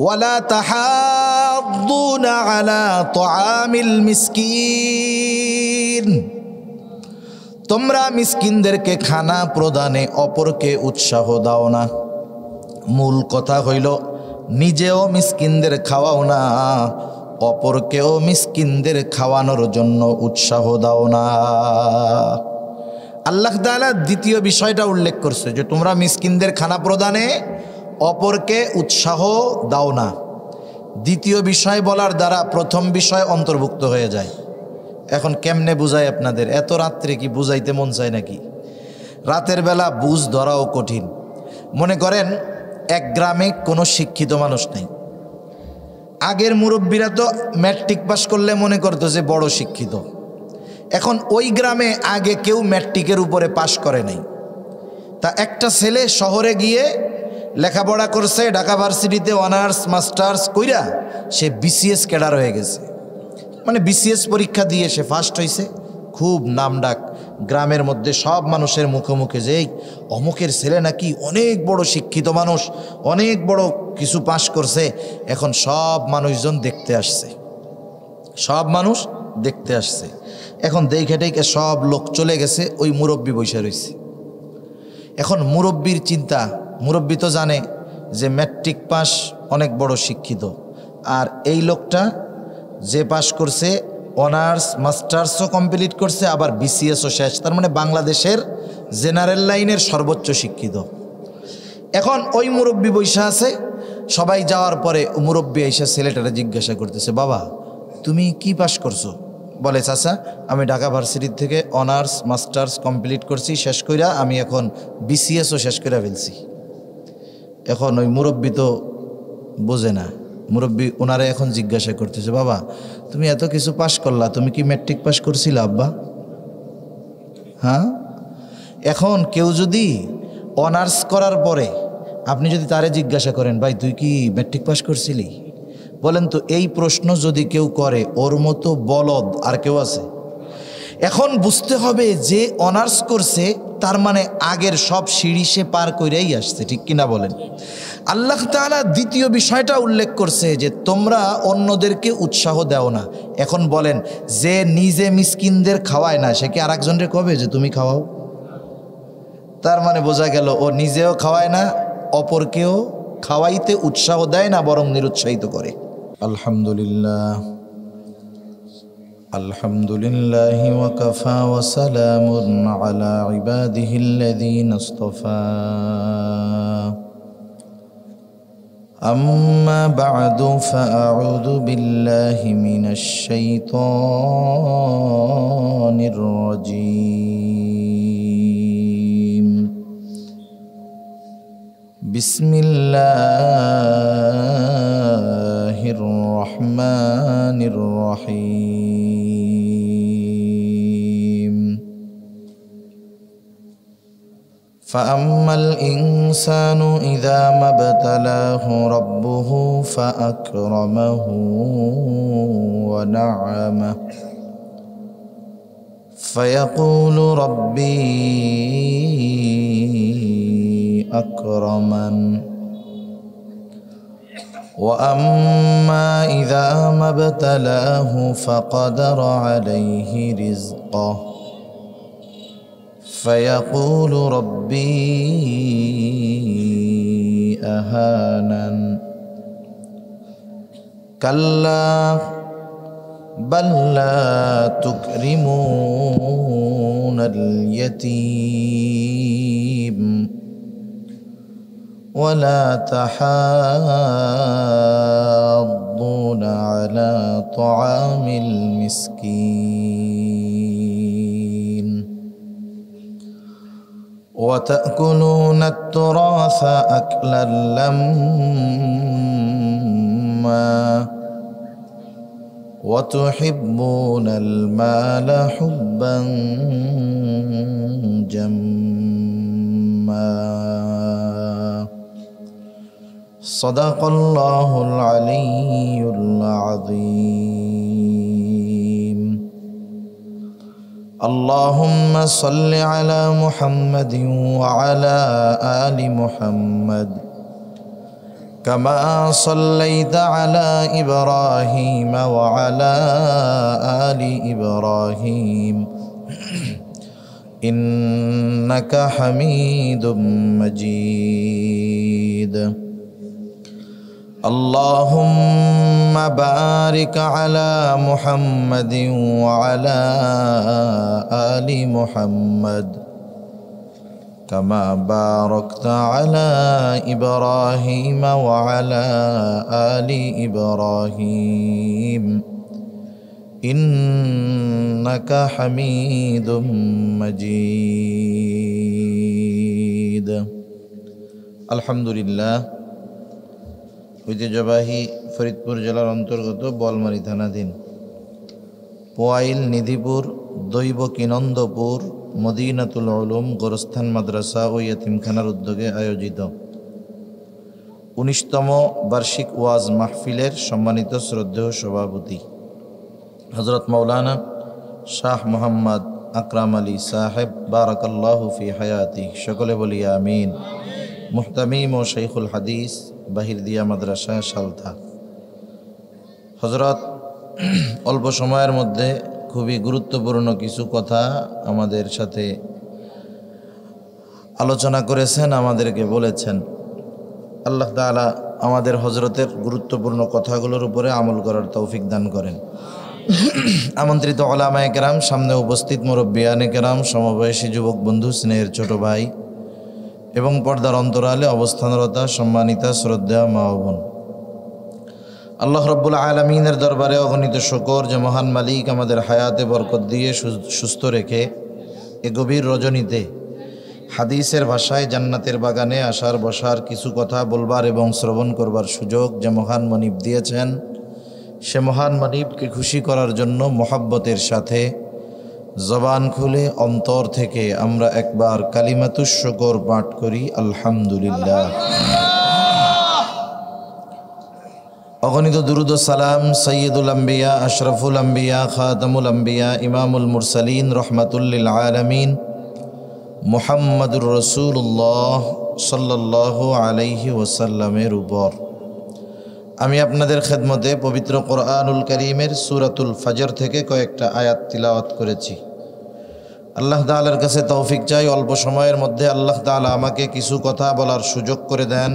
ওয়ালা তাহাদ্দুনা আলা তুআমিল মিসকিন, তোমরা মিসকিনদেরকে খানা প্রদানে অপরকে উৎসাহ দাও না। মূল কথা হইল নিজেও মিসকিনদের খাওয়াও না, অপরকেও মিসকিনদের খাওয়ানোর জন্য উৎসাহ দাও না। আল্লাহ তাআলা দ্বিতীয় বিষয়টা উল্লেখ করছে যে তোমরা মিসকিনদের খানা প্রদানে অপরকে উৎসাহ দাও না। দ্বিতীয় বিষয় বলার দ্বারা প্রথম বিষয় অন্তর্ভুক্ত হয়ে যায়। এখন কেমনে বুঝাই আপনাদের? এত রাত্রে কি বুঝাইতে মন চায় নাকি? রাতের বেলা বুঝ ধরাও কঠিন। মনে করেন এক গ্রামে কোনো শিক্ষিত মানুষ নেই। আগের মুরব্বীরা তো ম্যাট্রিক পাস করলে মনে করতো যে বড় শিক্ষিত। এখন ওই গ্রামে আগে কেউ ম্যাট্রিকের উপরে পাশ করে নাই। তা একটা ছেলে শহরে গিয়ে লেখাপড়া করছে, ঢাকা ভার্সিটিতে অনার্স মাস্টার্স কইরা সে বিসিএস ক্যাডার হয়ে গেছে। মানে বিসিএস পরীক্ষা দিয়ে সে ফার্স্ট হয়েছে, খুব নামডাক গ্রামের মধ্যে সব মানুষের মুখে মুখে যে অমুকের ছেলে নাকি অনেক বড় শিক্ষিত মানুষ, অনেক বড় কিছু পাশ করছে। এখন সব মানুষজন দেখতে আসছে, সব মানুষ দেখতে আসছে। এখন দেখে টেকে সব লোক চলে গেছে, ওই মুরব্বী বসে রয়েছে। এখন মুরব্বীর চিন্তা, মুরব্বী তো জানে যে ম্যাট্রিক পাস অনেক বড় শিক্ষিত, আর এই লোকটা যে পাস করছে অনার্স মাস্টার্সও কমপ্লিট করছে, আবার বিসিএসও শেষ, তার মানে বাংলাদেশের জেনারেল লাইনের সর্বোচ্চ শিক্ষিত। এখন ওই মুরব্বী বৈশা আছে, সবাই যাওয়ার পরে মুরব্বী এসে ছেলেটারে জিজ্ঞাসা করতেছে, বাবা তুমি কি পাস করছো? বলে, চাচা আমি ঢাকা ভার্সিটি থেকে অনার্স মাস্টার্স কমপ্লিট করছি, শেষ কইরা আমি এখন বিসিএসও শেষ করে ফেলছি। এখন ওই মুরব্বী তো বোঝে না, মুরব্বী ওনারে এখন জিজ্ঞাসা করতেছে, বাবা তুমি এত কিছু পাস করলা, তুমি কি ম্যাট্রিক পাস করছিলা আব্বা? হ্যাঁ। এখন কেউ যদি অনার্স করার পরে আপনি যদি তারে জিজ্ঞাসা করেন, ভাই তুই কি ম্যাট্রিক পাস করছিলি? বলেন তো এই প্রশ্ন যদি কেউ করে, ওর মতো বলদ আর কেউ আছে? এখন বুঝতে হবে যে অনার্স করছে তার মানে আগের সব সিঁড়ি সে পার কইরাই আসছে, ঠিক কিনা বলেন? আল্লাহ তাআলা দ্বিতীয় বিষয়টা উল্লেখ করছে যে তোমরা অন্যদেরকে উৎসাহ দাও না। এখন বলেন যে নিজে মিসকিনদের খাওয়ায় না, সে কি আর একজনকে কবে যে তুমি খাওয়াও? তার মানে বোঝা গেল ও নিজেও খাওয়ায় না, অপরকেও খাওয়াইতে উৎসাহ দেয় না, বরং নিরুৎসাহিত করে। আলহামদুলিল্লাহ, আলহামদুলিল্লাহি ওয়া কাফা ওয়া সালামুন আলা ইবাদিহিল্লাযীনা ইসতাফা। আম্মা বা'দু ফাআউযু বিল্লাহি মিনাশ শাইতানির রাজীম। বিসমিল্লাহির রহমানির রহিম। ফাআম্মাল ইনসানু ইযা মাবতালাহু রাব্বুহু ফাআকরামাহু ওয়া না'আমাহু ফায়াকুলু রাব্বি আকরামান। وأما إذا ما ابتلاه فقدر عليه رزقه فيقول ربي أهانن كلا بل لا تكرمون اليتيم ولا تحاضون على طعام المسكين وتأكلون التراث أكلا لما وتحبون المال حبا جما صدق الله العلي العظيم. اللهم صل على محمد وعلى آل محمد كما صليت على إبراهيم وعلى آل إبراهيم إنك حميد مجيد اللهم بارك على محمد وعلى آل محمد كما باركت على إبراهيم وعلى آل إبراهيم إنك حميد مجيد الحمد لله ঐতিহ্যবাহী ফরিদপুর জেলার অন্তর্গত বোয়ালমারী থানাধীন পোয়াইল নিধিপুর দৈবকীনন্দপুর মদিনাতুল উলুম গোরস্থান মাদ্রাসা ও ইয়াতিমখানার উদ্যোগে আয়োজিত ১৯তম বার্ষিক ওয়াজ মাহফিলের সম্মানিত শ্রদ্ধেয় সভাপতি হযরত মাওলানা শাহ মোহাম্মদ আকরাম আলী সাহেব বারাকাল্লাহু ফি হায়াতি, সকলে বলি আমিন। মুহতামিম ও শাইখুল হাদিস বাহিরদিয়া মাদ্রাসা সালথা। হযরত অল্প সময়ের মধ্যে খুবই গুরুত্বপূর্ণ কিছু কথা আমাদের সাথে আলোচনা করেছেন, আমাদেরকে বলেছেন। আল্লাহ তাআলা আমাদের হযরতের গুরুত্বপূর্ণ কথাগুলোর উপরে আমল করার তৌফিক দান করেন। আমন্ত্রিত উলামায়ে কেরাম, সামনে উপস্থিত মুরব্বিয়ানে কেরাম, সমবয়সী যুবক বন্ধু, স্নেহের ছোট ভাই এবং পর্দার অন্তরালে অবস্থানরতা সম্মানিতা শ্রদ্ধা মা ও বোন, আল্লাহ রাব্বুল আলামিনের দরবারে অগণিত শুকর যে মহান মালিক আমাদের হায়াতে বরকত দিয়ে সুস্থ রেখে এ গভীর রজনীতে হাদিসের ভাষায় জান্নাতের বাগানে আসার বসার কিছু কথা বলবার এবং শ্রবণ করবার সুযোগ যে মহান মনিব দিয়েছেন, সে মহান মনিবকে খুশি করার জন্য মোহাব্বতের সাথে জবান খুলে অন্তর থেকে আমরা একবার কালিমাতুশ শুকর পাঠ করি, আলহামদুলিল্লাহ। অগণিত দুরুদ ও সালাম সৈয়দুল আম্বিয়া, আশরাফুল আম্বিয়া, খাতামুল আম্বিয়া, ইমামুল মুরসালিন, রহমাতুল লিল আলামিন মুহাম্মাদুর রাসূলুল্লাহ সাল্লাল্লাহু আলাইহি ওয়াসাল্লামের উপর। আমি আপনাদের খেদমতে পবিত্র কোরআনুল কারীমের সূরাতুল ফজর থেকে কয়েকটা আয়াত তিলাওয়াত করেছি। আল্লাহ তাআলার কাছে তৌফিক চাই, অল্প সময়ের মধ্যে আল্লাহ তাআলা আমাকে কিছু কথা বলার সুযোগ করে দেন,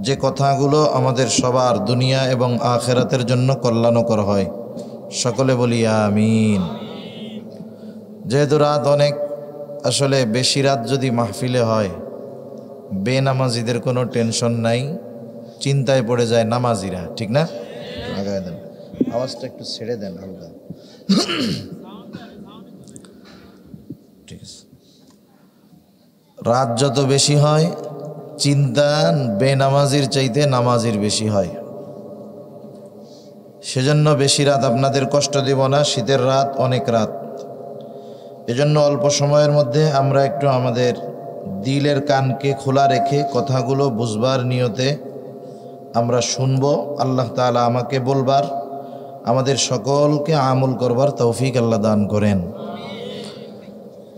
যে কথাগুলো আমাদের সবার দুনিয়া এবং আখিরাতের জন্য কল্যাণকর হয়। সকলে বলি আমিন। যেহেতু রাত অনেক, আসলে বেশি রাত যদি মাহফিলে হয়, বেনামাজিদের কোনো টেনশন নাই, চিন্তায় পড়ে যায় নামাজিরা, ঠিক না? আগায় দেন, আওয়াজটা একটু ছেড়ে দেন হালকা, ঠিক আছে। রাত যত বেশি হয়, চিন্তা বেনামাজির চাইতে নামাজির বেশি হয়। সেজন্য বেশি রাত আপনাদের কষ্ট দেব না, শীতের রাত অনেক রাত। এজন্য অল্প সময়ের মধ্যে আমরা একটু আমাদের দিলের কানকে খোলা রেখে কথাগুলো বুঝবার নিয়তে আমরা শুনবো। আল্লাহ তাআলা আমাকে বলবার, আমাদের সকলকে আমল করবার তৌফিক আল্লাহ দান করেন।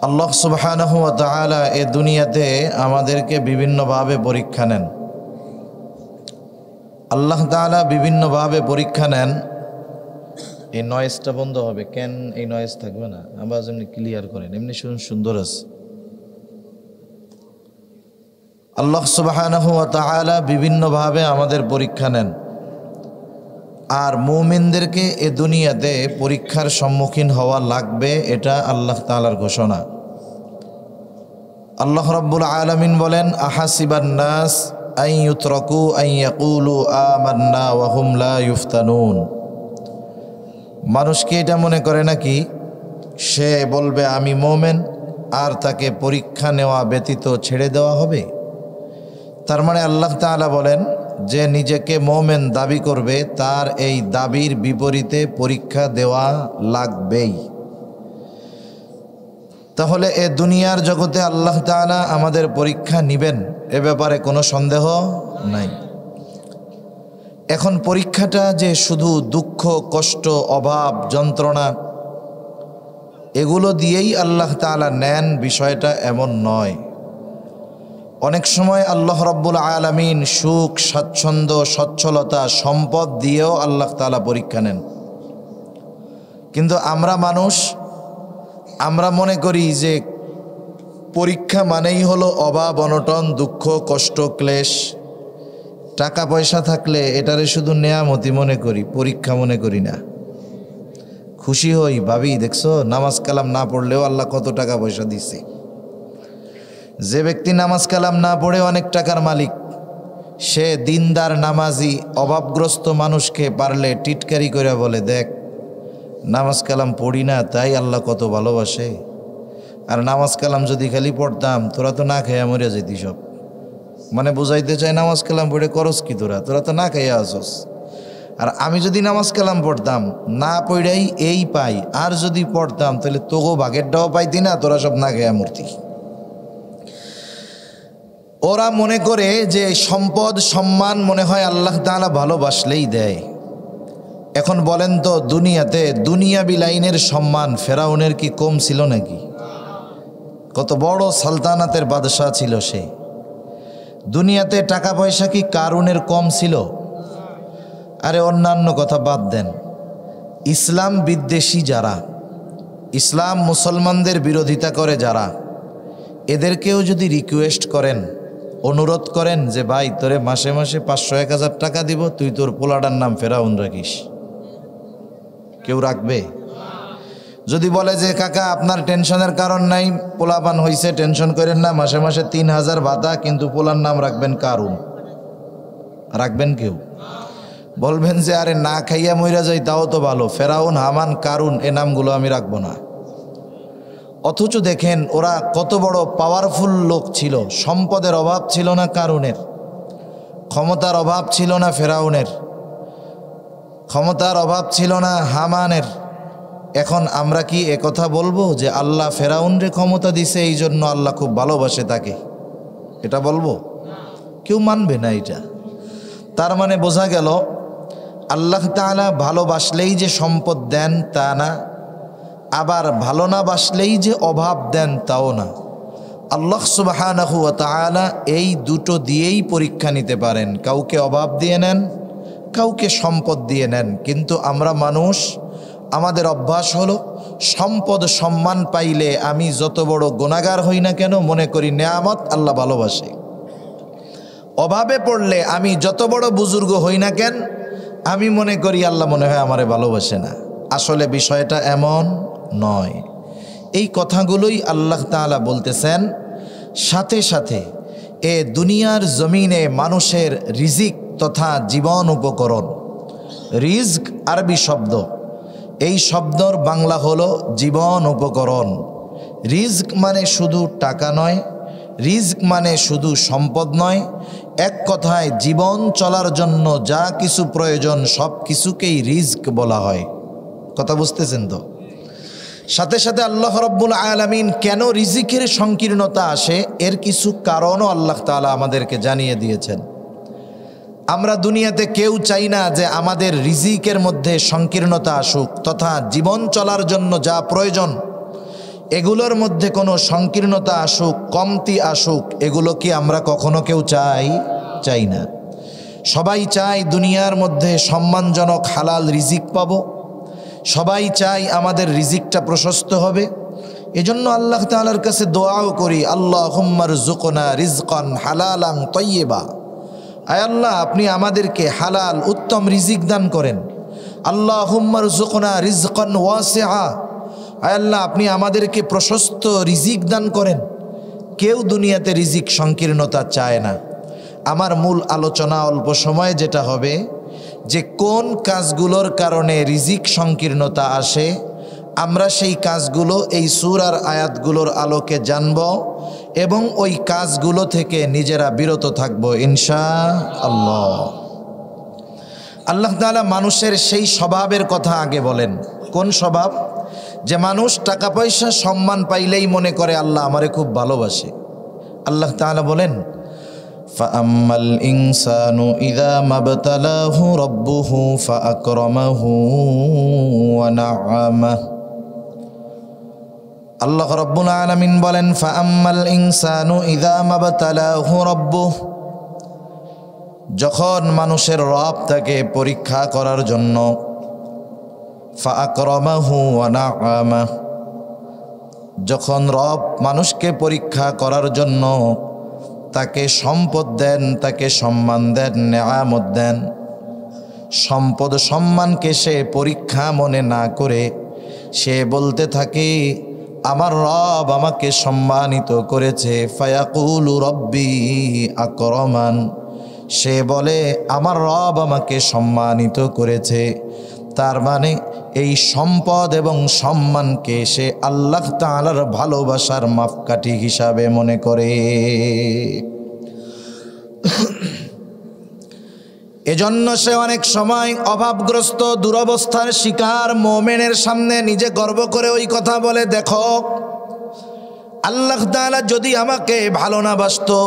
আল্লাহ সুবহানাহু ওয়া তাআলা এ দুনিয়াতে আমাদেরকে বিভিন্নভাবে পরীক্ষা নেন। আল্লাহ তাআলা বিভিন্নভাবে পরীক্ষা নেন। এই নয়েজটা বন্ধ হবে কেন? এই নয়েজ থাকবে না, আবার এমনি ক্লিয়ার করেন, এমনি শুনুন, সুন্দর আছে। আল্লাহ সুবহানাহু ওয়া তাআলা বিভিন্নভাবে আমাদের পরীক্ষা নেন, আর মুমিনদেরকে এ দুনিয়াতে পরীক্ষার সম্মুখীন হওয়া লাগবে, এটা আল্লাহ তাআলার ঘোষণা। আল্লাহ রাব্বুল আলামিন বলেন, আহাসিবান নাস আন ইউতরাকু আন ইয়াকুলু আমান্না ওয়া হুম লা ইফতানুন। মানুষ কি এটা মনে করে নাকি সে বলবে আমি মুমিন, আর তাকে পরীক্ষা নেওয়া ব্যতীত ছেড়ে দেওয়া হবে? তার মানে আল্লাহ তাআলা বলেন, যে নিজেকে মুমিন দাবি করবে তার এই দাবির বিপরীতে পরীক্ষা দেওয়া লাগবেই। তাহলে এ দুনিয়ার জগতে আল্লাহ তাআলা আমাদের পরীক্ষা নেবেন, এ ব্যাপারে কোনো সন্দেহ নাই। এখন পরীক্ষাটা যে শুধু দুঃখ, কষ্ট, অভাব, যন্ত্রণা এগুলো দিয়েই আল্লাহ তাআলা নেন, বিষয়টা এমন নয়। অনেক সময় আল্লাহ রাব্বুল আলামিন সুখ, স্বাচ্ছন্দ্য, সচ্ছলতা, সম্পদ দিয়েও আল্লাহ তাআলা পরীক্ষা নেন। কিন্তু আমরা মানুষ, আমরা মনে করি যে পরীক্ষা মানেই হলো অভাব, অনটন, দুঃখ, কষ্ট, ক্লেশ। টাকা পয়সা থাকলে এটারে শুধু নেয়ামতি মনে করি, পরীক্ষা মনে করি না। খুশি হই, ভাবি দেখছো নামাজ কালাম না পড়লেও আল্লাহ কত টাকা পয়সা দিছে। যে ব্যক্তি নামাজ কালাম না পড়ে অনেক টাকার মালিক, সে দিনদার, নামাজি, অভাবগ্রস্ত মানুষকে পারলে টিটকারি করে বলে, দেখ নামাজ কালাম পড়ি না তাই আল্লাহ কত ভালোবাসে, আর নামাজ কালাম যদি খালি পড়তাম তোরা তো না খাইয়া মরিয়া যেতি সব। মানে বুঝাইতে চাই নামাজ কালাম পড়ে করস কি, তোরা তো না খাইয়া আসস। আর আমি যদি নামাজ কালাম পড়তাম, না পড়াই এই পাই, আর যদি পড়তাম তাহলে তোগো ভাগেরটাও পাইতি না, তোরা সব না খাইয়া মরতি। ওরা মনে করে যে সম্পদ, সম্মান মনে হয় আল্লাহ তাআলা ভালোবাসলেই দেয়। এখন বলেন তো, দুনিয়াতে দুনিয়াবি লাইনের সম্মান ফেরাউনের কি কম ছিল নাকি? কত বড় সালতানাতের বাদশাহ ছিল সে। দুনিয়াতে টাকা পয়সা কি কারুনের কম ছিল? আরে অন্যান্য কথা বাদ দেন, ইসলাম বিদ্বেষী যারা, ইসলাম মুসলমানদের বিরোধিতা করে যারা, এদেরকেও যদি রিকোয়েস্ট করেন, অনুরোধ করেন যে ভাই তোরে মাসে মাসে 500-1000 টাকা দিব, তুই তোর পোলাটার নাম ফেরাউন রাখিস, কেউ রাখবে? যদি বলে যে কাকা আপনার টেনশনের কারণ নাই, পোলাপান হইছে, টেনশন করেন না, মাসে মাসে 3000 ভাতা, কিন্তু পোলার নাম রাখবেন কারুন, রাখবেন কেউ? বলবেন যে আরে না খাইয়া মইরা যাই তাও তো ভালো, ফেরাউন, হামান, কারুন এ নামগুলো আমি রাখবো না। অথচ দেখেন ওরা কত বড় পাওয়ারফুল লোক ছিল। সম্পদের অভাব ছিল না কারুনের, ক্ষমতার অভাব ছিল না ফেরাউনের, ক্ষমতার অভাব ছিল না হামানের। এখন আমরা কি একথা বলবো যে আল্লাহ ফেরাউনরে ক্ষমতা দিছে এই জন্য আল্লাহ খুব ভালোবাসে তাকে? এটা বলবো? কেউ মানবে না এটা। তার মানে বোঝা গেল আল্লাহ তাআলা ভালোবাসলেই যে সম্পদ দেন তা না, আবার ভালো না বাসলেই যে অভাব দেন তাও না। আল্লাহ সুবহানাহু ওয়া তাআলা এই দুটো দিয়েই পরীক্ষা নিতে পারেন। কাউকে অভাব দিয়ে নেন, কাউকে সম্পদ দিয়ে নেন। কিন্তু আমরা মানুষ, আমাদের অভ্যাস হলো সম্পদ, সম্মান পাইলে আমি যত বড় গুনাহগার হই না কেন মনে করি নেয়ামত আল্লাহ ভালোবাসে। অভাবে পড়লে আমি যত বড় বুজুর্গ হই না কেন আমি মনে করি আল্লাহ মনে হয় আমারে ভালোবাসে না। আসলে বিষয়টা এমন নয়। এই কথাগুলোই আল্লাহ তাআলা বলতেছেন। সাথে সাথে এ দুনিয়ার জমিনে মানুষের রিজিক তথা জীবন উপকরণ, রিজক আরবি শব্দ, এই শব্দর বাংলা হলো জীবন উপকরণ। রিজক মানে শুধু টাকা নয়, রিজক মানে শুধু সম্পদ নয়, এক কথায় জীবন চলার জন্য যা কিছু প্রয়োজন সব কিছুকেই রিজক বলা হয়। কথা বুঝতেছেন তো? সাথে সাথে আল্লাহ রাব্বুল আলামিন কেন রিজিকের সংকীর্ণতা আসে এর কিছু কারণও আল্লাহ তাআলা আমাদেরকে জানিয়ে দিয়েছেন। আমরা দুনিয়াতে কেউ চাই না যে আমাদের রিজিকের মধ্যে সংকীর্ণতা আসুক, তথা জীবন চলার জন্য যা প্রয়োজন এগুলোর মধ্যে কোনো সংকীর্ণতা আসুক, কমতি আসুক, এগুলো কি আমরা কখনো কেউ চাই না। সবাই চায় দুনিয়ার মধ্যে সম্মানজনক হালাল রিজিক পাবো, সবাই চাই আমাদের রিজিকটা প্রশস্ত হবে। এজন্য আল্লাহ তাআলার কাছে দোয়াও করি, আল্লাহুম্মা রযুকনা রিজকান হালালান তাইয়্যিবা। আয় আল্লাহ, আপনি আমাদেরকে হালাল উত্তম রিজিক দান করেন। আল্লাহুম্মা রযুকনা রিজকান ওয়াসিআ। আয় আল্লাহ, আপনি আমাদেরকে প্রশস্ত রিজিক দান করেন। কেউ দুনিয়াতে রিজিক সংকীর্ণতা চায় না। আমার মূল আলোচনা অল্প সময়ে যেটা হবে যে কোন কাজগুলোর কারণে রিজিক সংকীর্ণতা আসে, আমরা সেই কাজগুলো এই সূরার আয়াতগুলোর আলোকে জানব এবং ওই কাজগুলো থেকে নিজেরা বিরত থাকব ইনশাআল্লাহ। আল্লাহ তাআলা মানুষের সেই স্বভাবের কথা আগে বলেন। কোন স্বভাব? যে মানুষ টাকা পয়সা সম্মান পাইলেই মনে করে আল্লাহ আমারে খুব ভালোবাসে। আল্লাহ তাআলা বলেন, ফাআম্মাল ইনসানু ইযা মাবতালাহু রাব্বুহু ফাআকরামাহু ওয়া না'আমাহু। আল্লাহ রাব্বুল আলামিন বলেন, ফাআম্মাল ইনসানু ইযা মাবতালাহু রাব্বুহু, যখন মানুষের রব তাকে পরীক্ষা করার জন্য ফাআকরামাহু ওয়া নাআমাহু, যখন রব মানুষকে পরীক্ষা করার জন্য তাকে সম্পদ দেন, তাকে সম্মান দেন, নেয়ামত দেন, সম্পদ সম্মানকে সে পরীক্ষা মনে না করে সে বলতে থাকে আমার রব আমাকে সম্মানিত করেছে, ফায়াকুলু রব্বি আকরামান, সে বলে আমার রব আমাকে সম্মানিত করেছে। তার মানে এই সম্পদ এবং সম্মানকে সে আল্লাহ তাআলার ভালোবাসার মাপকাঠি হিসাবে মনে করে। এজন্য সে অনেক সময় অভাবগ্রস্ত দুরবস্থার শিকার মুমিনের সামনে নিজে গর্ব করে ওই কথা বলে, দেখো আল্লাহ তাআলা যদি আমাকে ভালো না বাসতো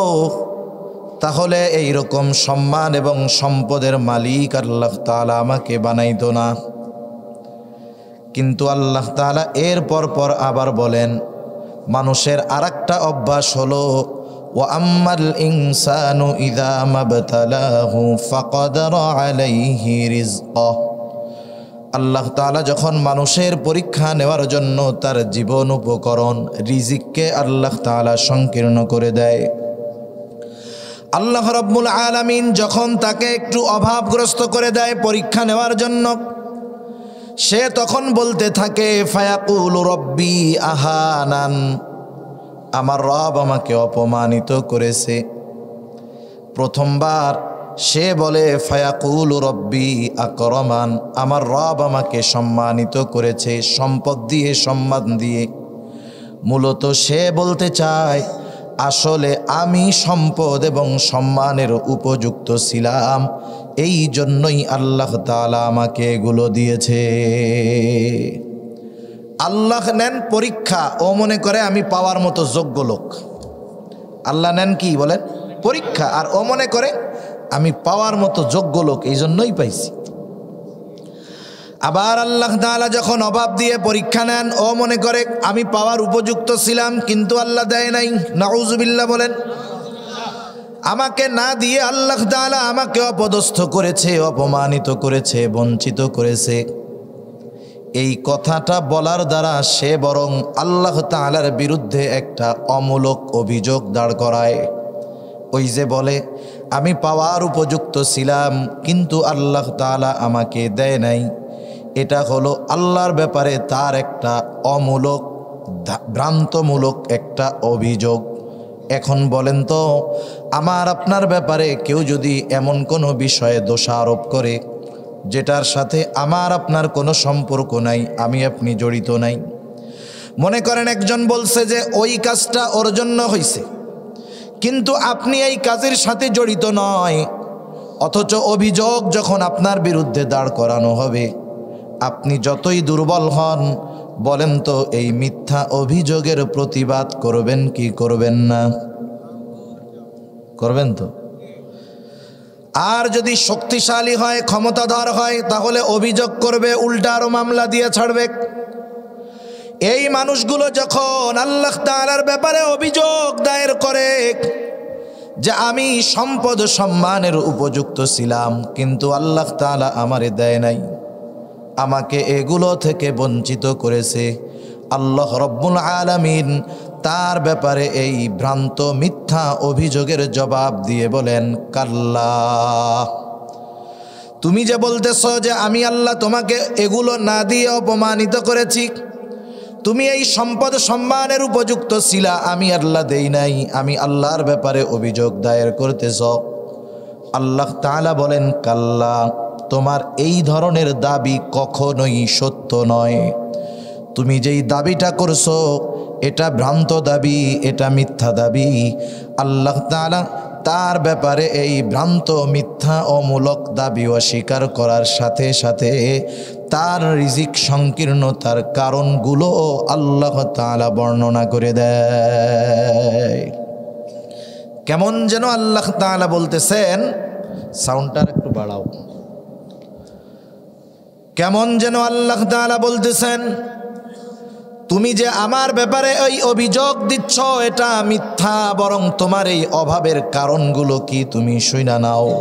তাহলে এই রকম সম্মান এবং সম্পদের মালিক আল্লাহ তাআলা আমাকে বানাইতো না। কিন্তু আল্লাহ তাআলা এর পর আবার বলেন, মানুষের আরেকটা অভ্যাস হলো ওয়া আম্মাল ইনসানু ইযা মাবতালাহু ফাকাদারা আলাইহি রিজকাহু, আল্লাহ তাআলা যখন মানুষের পরীক্ষা নেওয়ার জন্য তার জীবন উপকরণ রিজিককে আল্লাহ তাআলা সংকীর্ণ করে দেয়। আল্লাহ রাব্বুল আলামিন যখন তাকে একটু অভাবগ্রস্ত করে দেয় পরীক্ষা নেওয়ার জন্য, সে তখন বলতে থাকে ফায়াকুলু রব্বি আহানান, আমার রব আমাকে অপমানিত করেছে। প্রথমবার সে বলে ফায়াকুলু রব্বি আকরামান, আমার রব আমাকে সম্মানিত করেছে সম্পদ দিয়ে, সম্মান দিয়ে। মূলত সে বলতে চায় আসলে আমি সম্পদ এবং সম্মানের উপযুক্ত ছিলাম, এই জন্যই আল্লাহ তাআলা আমাকে এগুলো দিয়েছে। আল্লাহ নেন পরীক্ষা, ও মনে করে আমি পাওয়ার মতো যোগ্য লোক। আল্লাহ নেন কি বলেন? পরীক্ষা, আর ও মনে করে আমি পাওয়ার মতো যোগ্য লোক, এই জন্যই পাইছি। আবার আল্লাহ তাআলা যখন অভাব দিয়ে পরীক্ষা নেন, ও মনে করে আমি পাওয়ার উপযুক্ত ছিলাম কিন্তু আল্লাহ দেয় নাই। নাউজুবিল্লাহ বলেন। আমাকে না দিয়ে আল্লাহ তাআলা আমাকে অপদস্থ করেছে, অপমানিত করেছে, বঞ্চিত করেছে। এই কথাটা বলার দ্বারা সে বরং আল্লাহ তাআলার বিরুদ্ধে একটা অমূলক অভিযোগ দাঁড় করায়। ওই যে বলে আমি পাওয়ার উপযুক্ত ছিলাম কিন্তু আল্লাহ তাআলা আমাকে দেয় নাই, এটা হলো আল্লাহর ব্যাপারে তার একটা অমূলক ভ্রান্তমূলক একটা অভিযোগ। এখন বলেন তো, আমার আপনার ব্যাপারে কেউ যদি এমন কোনো বিষয়ে দোষারোপ করে যেটার সাথে আমার আপনার কোনো সম্পর্ক নাই, আমি আপনি জড়িত নাই, মনে করেন একজন বলছে যে ওই কাজটা ওর জন্য হয়েছে কিন্তু আপনি এই কাজের সাথে জড়িত নয়, অথচ অভিযোগ যখন আপনার বিরুদ্ধে দাঁড় করানো হবে, আপনি যতই দুর্বল হন বলেন তো এই মিথ্যা অভিযোগের প্রতিবাদ করবেন কি করবেন না? করবেন তো। আর যদি শক্তিশালী হয়, ক্ষমতাধর হয়, তাহলে অভিযোগ করবে, উল্টা আরো মামলা দিয়ে ছাড়বে। এই মানুষগুলো যখন আল্লাহ তাআলার ব্যাপারে অভিযোগ দায়ের করে যে আমি সম্পদ সম্মানের উপযুক্ত ছিলাম কিন্তু আল্লাহ তাআলা আমারে দেয় নাই, আমাকে এগুলো থেকে বঞ্চিত করেছে, আল্লাহ রব্বুল আলামিন তার ব্যাপারে এই ভ্রান্ত মিথ্যা অভিযোগের জবাব দিয়ে বলেন, কাল্লা, তুমি যে বলতেছ যে আমি আল্লাহ তোমাকে এগুলো না দিয়ে অপমানিত করেছি, তুমি এই সম্পদ সম্মানের উপযুক্ত ছিলা, আমি আল্লাহ দেই নাই, আমি আল্লাহর ব্যাপারে অভিযোগ দায়ের করতেছ। আল্লাহ তাআলা বলেন, কাল্লা, তোমার এই ধরনের দাবি কখনোই সত্য নয়। তুমি যেই দাবিটা করছো এটা ভ্রান্ত দাবি, এটা মিথ্যা দাবি। আল্লাহ তাআলা তার ব্যাপারে এই ভ্রান্ত মিথ্যা অমূলক দাবি অস্বীকার করার সাথে সাথে তার রিজিক সংকীর্ণতার কারণগুলো আল্লাহ তাআলা বর্ণনা করে দেয়। কেমন যেন আল্লাহ তাআলা বলতেছেন, সাউন্ডটা একটু বাড়াও, কেমন যেন আল্লাহ তাআলা বলতেছেন, তুমি যে আমার ব্যাপারে এই অভিযোগ দিচ্ছ এটা মিথ্যা, বরং তোমার এই অভাবের কারণগুলো কি তুমি শুইনা নাও।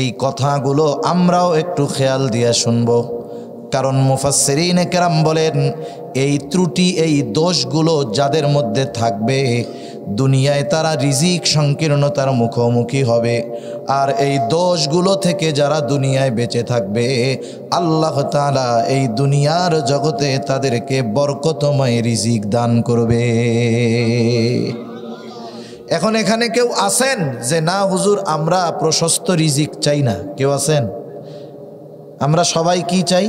এই কথাগুলো আমরাও একটু খেয়াল দিয়ে শুনবো, কারণ মুফাসসিরিনে কেরাম বলেন এই ত্রুটি, এই দোষগুলো যাদের মধ্যে থাকবে দুনিয়ায় তারা রিজিক সংকীর্ণতার মুখোমুখি হবে, আর এই দোষগুলো থেকে যারা দুনিয়ায় বেঁচে থাকবে আল্লাহ তাআলা এই দুনিয়ার জগতে তাদেরকে বরকতময় রিজিক দান করবে। এখন এখানে কেউ আছেন যে না হুজুর আমরা প্রশস্ত রিজিক চাই না? কেউ আছেন? আমরা সবাই কি চাই?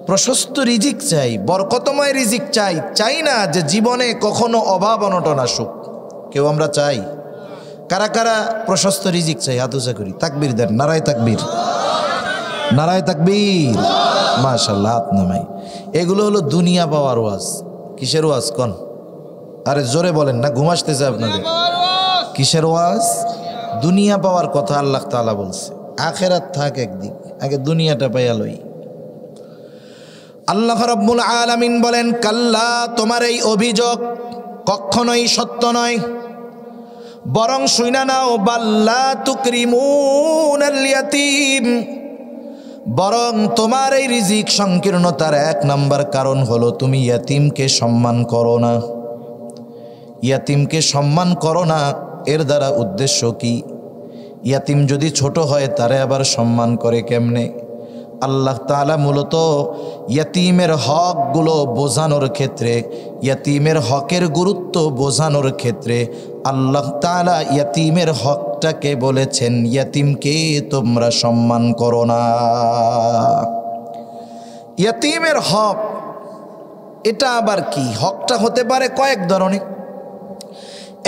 প্রশস্ত রিজিক চাই, বরকতময় রিজিক চাই। চাই না যে জীবনে কখনো অভাব অনটন আসুক। কেউ আমরা চাই? কারা কারা প্রশস্ত রিজিক চাই? হাত উঁচা করি, তাকবীর দেন, নারায়ে তাকবীর, নারায়ে তাকবীর, মাশাআল্লাহ, হাত নামাই। এগুলো হলো দুনিয়া পাওয়ার ওয়াজ। কিসের ওয়াজ কোন? আরে জোরে বলেন না, ঘুম আসতেছে আপনাদের। কিসের ওয়াজ? দুনিয়া পাওয়ার কথা আল্লাহ তাআলা বলছে। আখিরাত থাক একদিক, আগে দুনিয়াটা পাইয়া লই। আল্লাহ রাব্বুল আলামিন বলেন কাল্লা, তোমার এই অভিযোগ কখনোই সত্য নয়, বরং শুইনা নাও, বাল্লা তুকরিমুনাল ইয়াতীম, বরং তোমার এই রিজিক সংকীর্ণতার এক নাম্বার কারণ হলো তুমি ইয়াতীমকে সম্মান করো না। ইয়াতীমকে সম্মান করো না, এর দ্বারা উদ্দেশ্য কি? ইয়াতীম যদি ছোট হয় তারে আবার সম্মান করে কেমনে? আল্লাহ তাআলা মূলত ইয়াতীমের হকগুলো বোঝানোর ক্ষেত্রে, ইয়াতীমের হকের গুরুত্ব বোঝানোর ক্ষেত্রে আল্লাহ তাআলা ইয়াতীমের হকটাকে বলেছেন ইয়াতীমকে তোমরা সম্মান করো না। ইয়াতীমের হক এটা আবার কি? হকটা হতে পারে কয়েক ধরনের।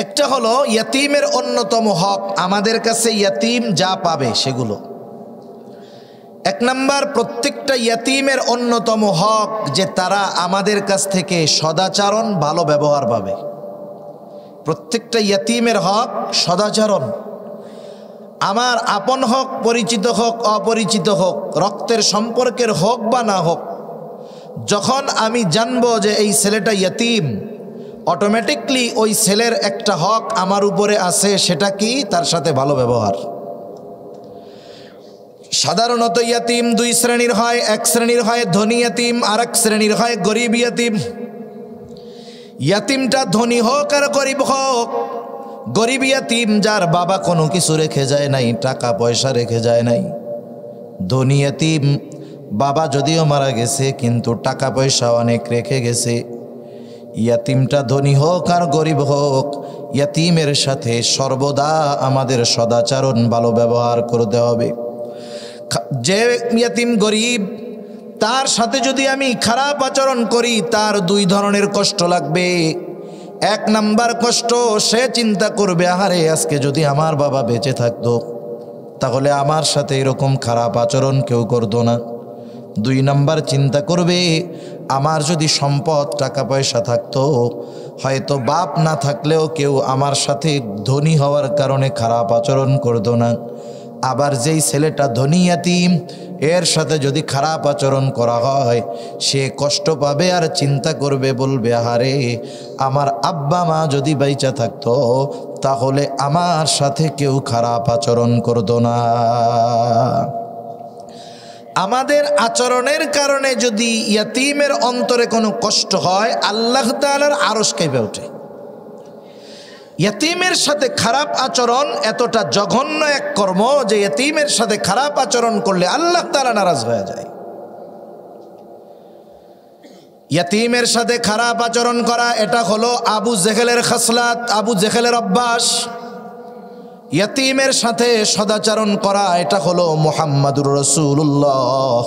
একটা হলো ইয়াতীমের অন্যতম হক আমাদের কাছে ইয়াতীম যা পাবে সেগুলো। এক নাম্বার, প্রত্যেকটা ইয়াতীমের অন্যতম হক যে তারা আমাদের কাছ থেকে সদাচরণ, ভালো ব্যবহার পাবে। প্রত্যেকটা ইয়াতীমের হক সদাচরণ। আমার আপন হোক, পরিচিত হোক, অপরিচিত হোক, রক্তের সম্পর্কের হোক বা না হোক, যখন আমি জানবো যে এই ছেলেটা ইয়াতীম, অটোমেটিকলি ওই ছেলের একটা হক আমার উপরে আছে। সেটা কি? তার সাথে ভালো ব্যবহার। সাধারণত ইয়াতীম দুই শ্রেণীর হয়। এক শ্রেণীর হয় ধনী ইয়াতীম, আর এক শ্রেণীর হয় গরিব ইয়াতীম। ইয়াতীমটা ধনী হোক আর গরিব হোক, গরিব ইয়াতীম যার বাবা কোনো কিছু রেখে যায় নাই, টাকা পয়সা রেখে যায় নাই। ধনী ইয়াতীম বাবা যদিও মারা গেছে কিন্তু টাকা পয়সা অনেক রেখে গেছে। ইয়াতীমটা ধনী হোক আর গরিব হোক, ইয়াতীমের সাথে সর্বদা আমাদের সদাচরণ, ভালো ব্যবহার করতে হবে। যে ইয়াতীম গরিব, তার সাথে যদি আমি খারাপ আচরণ করি তার দুই ধরনের কষ্ট লাগবে। এক নাম্বার কষ্ট, সে চিন্তা করবে আহারে আজকে যদি আমার বাবা বেঁচে থাকতো তাহলে আমার সাথে এরকম খারাপ আচরণ কেউ করতো না। দুই নাম্বার চিন্তা করবে আমার যদি সম্পদ, টাকা পয়সা থাকতো, হয়তো বাপ না থাকলেও কেউ আমার সাথে ধনী হওয়ার কারণে খারাপ আচরণ করতো না। আবার যেই ছেলেটা ধনী ইয়াতীম, এর সাথে যদি খারাপ আচরণ করা হয় সে কষ্ট পাবে আর চিন্তা করবে, বলবে আহারে আমার আব্বা মা যদি বাইচা থাকতো তাহলে আমার সাথে কেউ খারাপ আচরণ করতো না। আমাদের আচরণের কারণে যদি ইয়াতীমের অন্তরে কোনো কষ্ট হয়, আল্লাহ তাআলার আরশ কেঁপে ওঠে। ইয়াতীমের সাথে খারাপ আচরণ এতটা জঘন্য এক কর্ম যে ইয়াতীমের সাথে খারাপ আচরণ করলে আল্লাহ তাআলা নারাজ হয়ে যায়। ইয়াতীমের সাথে খারাপ আচরণ করা এটা হলো আবু জেহেলের খাসলাত, আবু জেহেলের অভ্যাস। ইয়াতীমের সাথে সদাচরণ করা এটা হলো মুহাম্মাদুর রাসূলুল্লাহ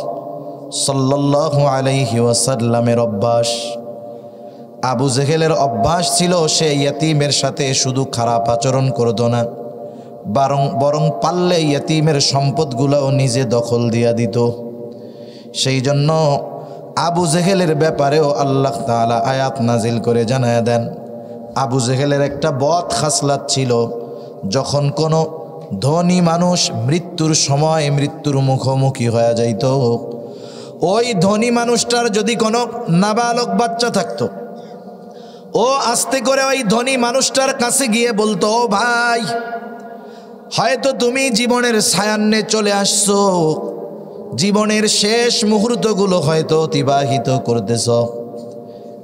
সাল্লাল্লাহু আলাইহি ওয়াসাল্লামের অভ্যাস। আবু জেহেলের অভ্যাস ছিল সে ইয়াতীমের সাথে শুধু খারাপ আচরণ করতো না, বরং পারলে ইয়াতীমের সম্পদগুলোও নিজে দখল দিয়া দিত। সেই জন্য আবু জেহেলের ব্যাপারেও আল্লাহ তাআলা আয়াত নাজিল করে জানায়া দেন, আবু জেহেলের একটা বদ খাসলাত ছিল, যখন কোনো ধনী মানুষ মৃত্যুর সময় মৃত্যুর মুখোমুখি হয়ে যাইত, ওই ধনী মানুষটার যদি কোনো নাবালক বাচ্চা থাকতো, ও আস্তে করে ওই ধনী মানুষটার কাছে গিয়ে বলতো, ও ভাই, হয়তো তুমি জীবনের সায়ান্নে চলে আসছো, জীবনের শেষ মুহূর্তগুলো হয়তো অতিবাহিত করতেছ,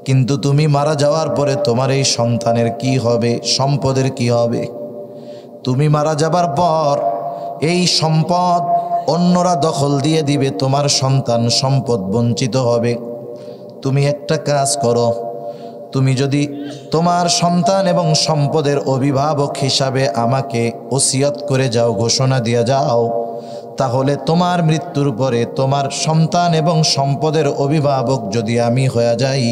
কিন্তু তুমি মারা যাওয়ার পরে তোমার এই সন্তানের কি হবে, সম্পদের কি হবে? তুমি মারা যাবার পর এই সম্পদ অন্যরা দখল দিয়ে দিবে, তোমার সন্তান সম্পদ বঞ্চিত হবে। তুমি একটা কাজ করো, তুমি যদি তোমার সন্তান এবং সম্পদের অভিভাবক হিসাবে আমাকে ওসিয়ত করে যাও, ঘোষণা দিয়ে যাও, তাহলে তোমার মৃত্যুর পরে তোমার সন্তান এবং সম্পদের অভিভাবক যদি আমি হয়ে যাই,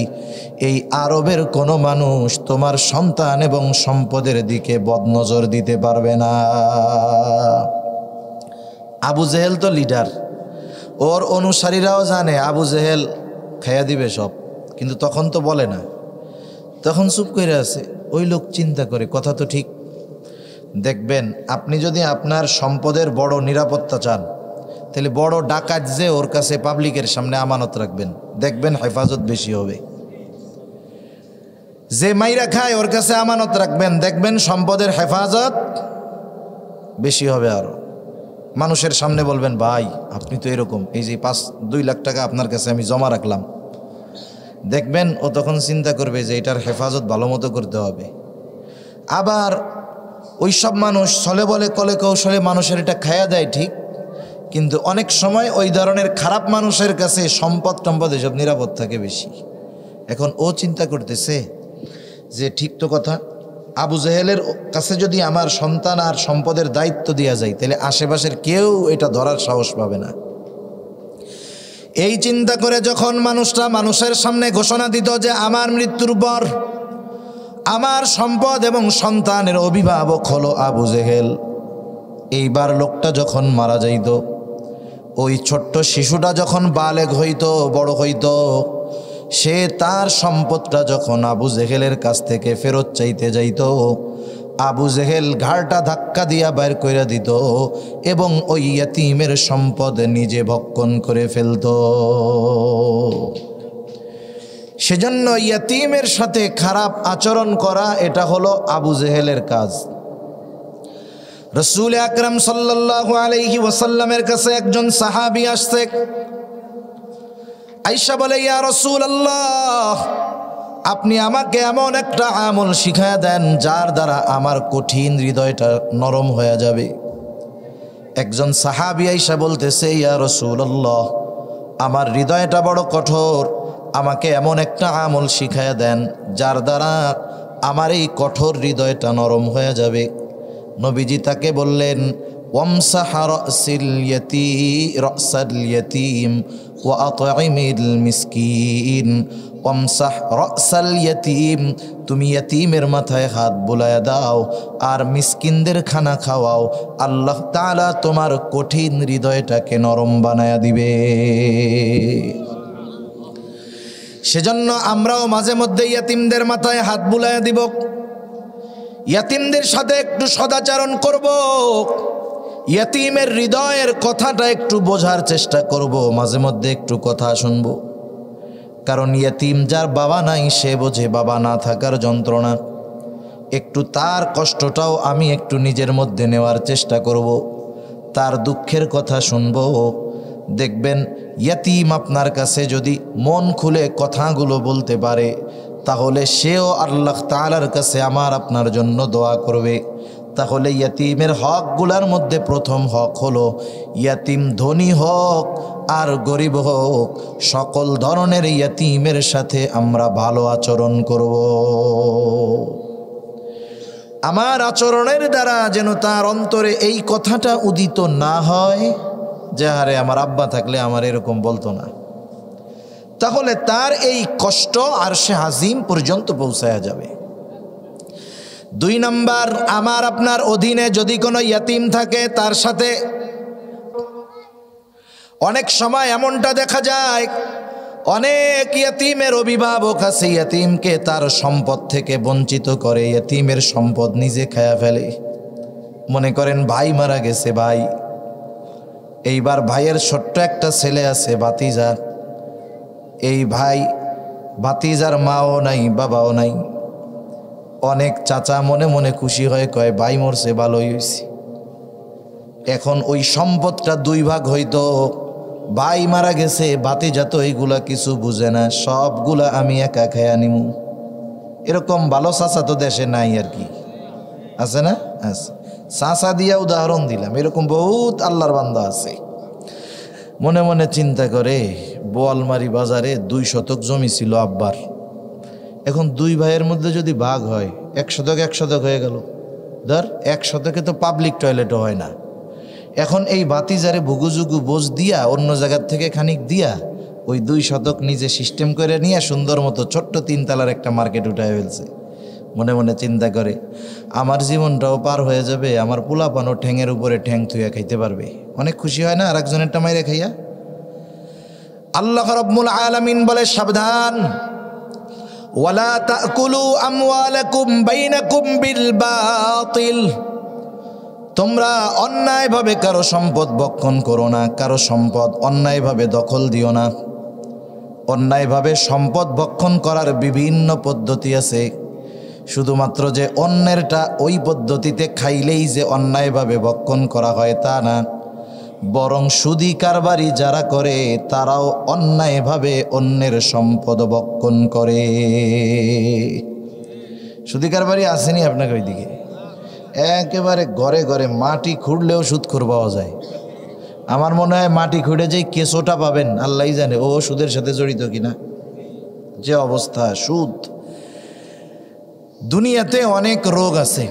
এই আরবের কোনো মানুষ তোমার সন্তান এবং সম্পদের দিকে বদনজর দিতে পারবে না। আবু জেহেল তো লিডার, ওর অনুসারীরাও জানে আবু জেহেল খাইয়া দিবে সব, কিন্তু তখন তো বলে না, তখন চুপ করে আছে। ওই লোক চিন্তা করে, কথা তো ঠিক। দেখবেন, আপনি যদি আপনার সম্পদের বড় নিরাপত্তা চান, তাহলে বড় ডাকাত যে ওর কাছে পাবলিকের সামনে আমানত রাখবেন, দেখবেন হেফাজত বেশি হবে। যে মাইরা খায় ওর কাছে আমানত রাখবেন, দেখবেন সম্পদের হেফাজত বেশি হবে। আরো মানুষের সামনে বলবেন, ভাই আপনি তো এরকম, এই যে 2 লাখ টাকা আপনার কাছে আমি জমা রাখলাম, দেখবেন ও তখন চিন্তা করবে যে এটার হেফাজত ভালো মতো করতে হবে। আবার ওই সব মানুষ ছলে বলে কলে কৌশলে মানুষের এটা খায়া দেয় ঠিক, কিন্তু অনেক সময় ওই ধরনের খারাপ মানুষের কাছে সম্পদ এসব নিরাপদ থাকে বেশি। এখন ও চিন্তা করতেছে যে ঠিক তো কথা, আবু জেহেলের কাছে যদি আমার সন্তান আর সম্পদের দায়িত্ব দেওয়া যায়, তাহলে আশেপাশের কেউ এটা ধরার সাহস পাবে না। এই চিন্তা করে যখন মানুষটা মানুষের সামনে ঘোষণা দিত যে আমার মৃত্যুর পর আমার সম্পদ এবং সন্তানের অভিভাবক হলো আবু জেহেল, এইবার লোকটা যখন মারা যাইত, ওই ছোট্ট শিশুটা যখন বালেগ হইতো, বড় হইতো, সে তার সম্পদটা যখন আবু জেহেলের কাছ থেকে ফেরত চাইতে যাইত, আবু জেহেল ঘাড়টা ধাক্কা দিয়া বাইর করে দিত এবং ওই ইয়াতীমের সম্পদ নিজে ভক্ষণ করে ফেলত। সেজন্য ইয়াতীমের সাথে খারাপ আচরণ করা এটা হলো আবু জেহেলের কাজ। রাসূল আকরাম সাল্লাল্লাহু আলাইহি ওয়াসাল্লামের কাছে একজন সাহাবী আসছে। আয়েশা বলে, ইয়া রাসূলুল্লাহ, আপনি আমাকে এমন একটা আমল শিখায়া দেন যার দ্বারা আমার কঠিন হৃদয়টা নরম হয়ে যাবে। একজন সাহাবী আয়েশা বলতেছে, ইয়া রাসূলুল্লাহ, আমার হৃদয়টা বড় কঠোর, আমাকে এমন একটা আমল শিখায়া দেন যার দ্বারা আমার এই কঠোর হৃদয়টা নরম হয়ে যাবে। নবীজি তাকে বললেন, ওয়ামসাহ রাসিল ইয়াতীম ওয়া আত'ইমিল মিসকিন। ওয়ামসাহ রাসাল ইয়াতীম, তুমি ইয়াতীমের মাথায় হাত বুলায়া দাও আর মিসকিনদের খানা খাওয়াও, আল্লাহ তাআলা তোমার কঠিন হৃদয়টাকে নরম বানায়া দিবে। সেজন্য আমরাও মাঝে মধ্যে ইয়াতীমদের মাথায় হাত বুলায়া দিব, ইয়াতীমদের সাথে একটু সদাচরণ করব, ইয়াতীমের হৃদয়ের কথাটা একটু বোঝার চেষ্টা করব, মাঝে মধ্যে একটু কথা শুনবো। কারণ ইয়াতীম যার বাবা নাই সে বোঝে বাবা না থাকার যন্ত্রণা। একটু তার কষ্টটাও আমি একটু নিজের মধ্যে নেওয়ার চেষ্টা করব, তার দুঃখের কথা শুনবো। দেখবেন ইয়াতীম আপনার কাছে যদি মন খুলে কথাগুলো বলতে পারে, তাহলে সেও আল্লাহ তাআলার কাছে আমার আপনার জন্য দোয়া করবে। তাহলে ইয়াতীমের হকগুলার মধ্যে প্রথম হক হলো, ইয়াতীম ধনী হোক আর গরিব হোক, সকল ধরনের ইয়াতীমের সাথে আমরা ভালো আচরণ করব। আমার আচরণের দ্বারা যেন তার অন্তরে এই কথাটা উদিত না হয় যে আরে আমার আব্বা থাকলে আমার এরকম বলতো না, তাহলে তার এই কষ্ট আরশে আজিম পর্যন্ত পৌঁছায়া যাবে। 2 নাম্বার, আমার আপনার অধীনে যদি কোনো ইয়াতীম থাকে, তার সাথে অনেক সময় এমনটা দেখা যায়, অনেক ইয়াতীমের অভিভাবক আছে, ইয়াতীমকে তার সম্পদ থেকে বঞ্চিত করে, ইয়াতীমের সম্পদ নিজে খায়া ফেলে। মনে করেন ভাই মারা গেছে, ভাই এইবার ভাইয়ের ছোট্ট একটা ছেলে আছে, ভাতিজা, এই ভাই ভাতিজার মাও নাই বাবাও নাই। অনেক চাচা মনে মনে খুশি হয়ে কয় ভাই মরছে ভালোই হয়েছে। এখন ওই সম্পদটা দুই ভাগ হইতো, ভাই মারা গেছে, ভাতিজা তো এইগুলা কিছু বুঝে না, সবগুলা আমি একা খেয়া নিমু। এরকম ভালো চাচা তো দেশে নাই আর কি, আছে না? আছে। চাচা দিয়া উদাহরণ দিলাম, এরকম বহুত আল্লাহর বান্দা আছে। মনে মনে চিন্তা করে, বোয়ালমারি বাজারে 2 শতক জমি ছিল আব্বার। এখন 2 ভাইয়ের মধ্যে যদি ভাগ হয়, 1 শতক 1 শতক হয়ে গেল। ধর 1 শতকে তো পাবলিক টয়লেটও হয় না। এখন এই ভাতিজারে ভুগুজুগু বোঝ দিয়া অন্য জায়গার থেকে খানিক দিয়া ওই 2 শতক নিজে সিস্টেম করে নিয়ে সুন্দর মতো ছোট্ট 3 তলার একটা মার্কেট উঠায় ফেলছে। মনে মনে চিন্তা করে, আমার জীবনটাও পার হয়ে যাবে, আমার পোলাপানও ঠ্যাঙের উপরে ঠ্যাং থুইয়া খাইতে পারবে। অনেক খুশি হয় না আর একজনেরটা মাইরে খাইয়া? আল্লাহ রাব্বুল আলামিন বলে, সাবধান, ওয়ালা তাকুলু আমওয়ালাকুম বাইনাকুম বিল বাতিল। তোমরা অন্যায়ভাবে কারো সম্পদ ভক্ষণ করো না, কারো সম্পদ অন্যায়ভাবে দখল দিও না। অন্যায়ভাবে সম্পদ ভক্ষণ করার বিভিন্ন পদ্ধতি আছে। শুধুমাত্র যে অন্যেরটা ওই পদ্ধতিতে খাইলেই যে অন্যায়ভাবে ভক্ষণ করা হয় তা না, বরং সুদি কারবারি যারা করে তারাও অন্যায়ভাবে অন্যের সম্পদ ভক্ষণ করে। সুদি কারবারি আসেনি আপনাকে ওইদিকে? একেবারে ঘরে ঘরে মাটি খুঁড়লেও সুদখোর পাওয়া যায়। আমার মনে হয় মাটি খুঁড়ে যেই কেঁচোটা পাবেন আল্লাহই জানে ও সুদের সাথে জড়িত কিনা। যে অবস্থা সুদ। দুনিয়াতে অনেক রোগ আছে।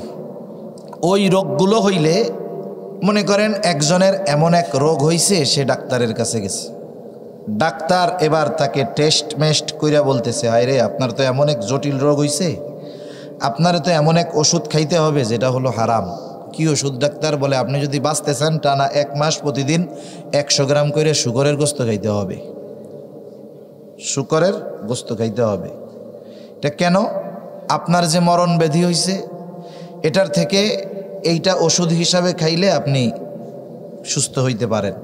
ওই রোগগুলো হইলে মনে করেন একজনের এমন এক রোগ হইছে, সে ডাক্তারের কাছে গেছে। ডাক্তার এবার তাকে টেস্ট মেস্ট কইরা বলতেছে, হায় রে আপনার তো এমন এক জটিল রোগ হইছে, আপনার তো এমন এক ওষুধ খাইতে হবে যেটা হলো হারাম। কি ওষুধ? ডাক্তার বলে, আপনি যদি বাঁচতে চান টানা 1 মাস প্রতিদিন 100 গ্রাম করে শুকরের গোস্ত খাইতে হবে। শুকরের গোস্ত খাইতে হবে। এটা কেন? আপনার যে মরণ ব্যাধি হইছে এটার থেকে এইটা ওষুধ হিসাবে খাইলে আপনি সুস্থ হইতে পারেন।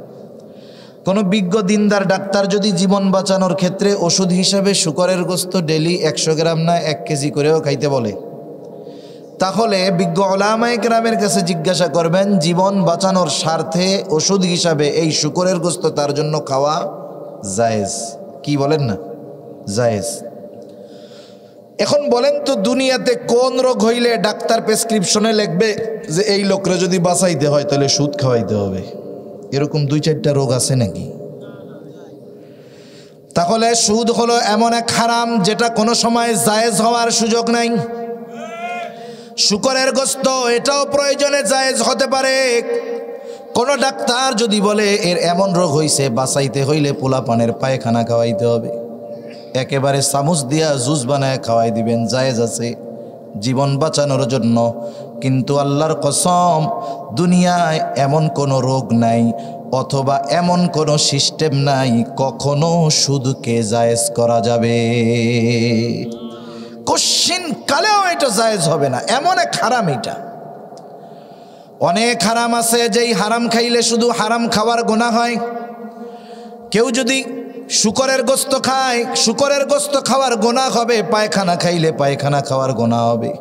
কোনো বিজ্ঞ দিনদার ডাক্তার যদি জীবন বাঁচানোর ক্ষেত্রে ওষুধ হিসাবে শুকরের গোস্ত ডেলি 100 গ্রাম না 1 কেজি করেও খাইতে বলে, তাহলে বিজ্ঞ উলামায়ে কেরামের কাছে জিজ্ঞাসা করবেন, জীবন বাঁচানোর স্বার্থে ওষুধ হিসাবে এই শুকরের গোস্ত তার জন্য খাওয়া জায়েজ কি? বলেন না জায়েজ। এখন বলেন তো, দুনিয়াতে কোন রোগ হইলে ডাক্তার প্রেসক্রিপশনে লিখবে যে এই লোকরে যদি বাঁচাইতে হয় তাহলে সুদ খাওয়াইতে হবে? এরকম 2-4টা রোগ আছে নাকি? তাহলে সুদ হলো এমন এক হারাম যেটা কোনো সময় জায়েজ হওয়ার সুযোগ নাই। শুকরের গোস্ত এটাও প্রয়োজনে জায়েজ হতে পারে। কোন ডাক্তার যদি বলে এর এমন রোগ হইছে, বাঁচাইতে হইলে পোলাপানের পায়খানা খাওয়াইতে হবে, একেবারে চামচ দিয়া জুস বানায় খাওয়াই দিবেন, জায়েজ আছে জীবন বাঁচানোর জন্য। কিন্তু আল্লাহর কসম, দুনিয়ায় এমন কোনো রোগ নাই অথবা এমন কোনো সিস্টেম নাই কখনো সুদকে জায়েজ করা যাবে। কোশ্চিন কালেও এটা জায়েজ হবে না, এমন এক হারাম এটা। অনেক হারাম আছে যেই হারাম খাইলে শুধু হারাম খাওয়ার গুনাহ হয়। কেউ যদি শুকরের গোস্ত খায়, শুকরের গোস্ত খাওয়ার গুনাহ হবে, পায়খানা খাইলে পায়খানা খাওয়ার গুনাহ হবে,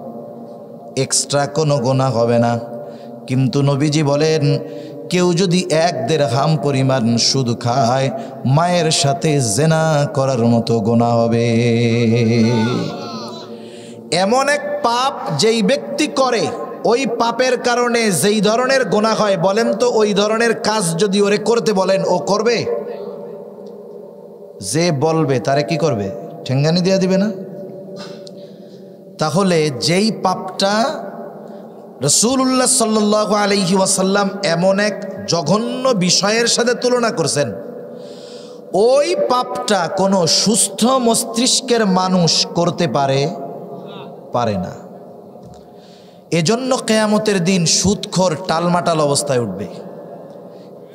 এক্সট্রা কোনো গুনাহ হবে না। কিন্তু নবীজি বলেন, কেউ যদি 1 দিরহাম পরিমাণ সুদ খায়, মায়ের সাথে জেনা করার মতো গুনাহ হবে। এমন এক পাপ যেই ব্যক্তি করে, ওই পাপের কারণে যেই ধরনের গুনাহ হয়, বলেন তো ওই ধরনের কাজ যদি ওরে করতে বলেন ও করবে? যে বলবে তারে কি করবে? ঠেঙ্গানি দিয়ে দিবে না? তাহলে যেই পাপটা রাসূলুল্লাহ সাল্লাল্লাহু আলাইহি ওয়াসাল্লাম এমন এক জঘন্য বিষয়ের সাথে তুলনা করছেন, ওই পাপটা কোনো সুস্থ মস্তিষ্কের মানুষ করতে পারে না। এজন্য কিয়ামতের দিন সুদখোর টালমাটাল অবস্থায় উঠবে।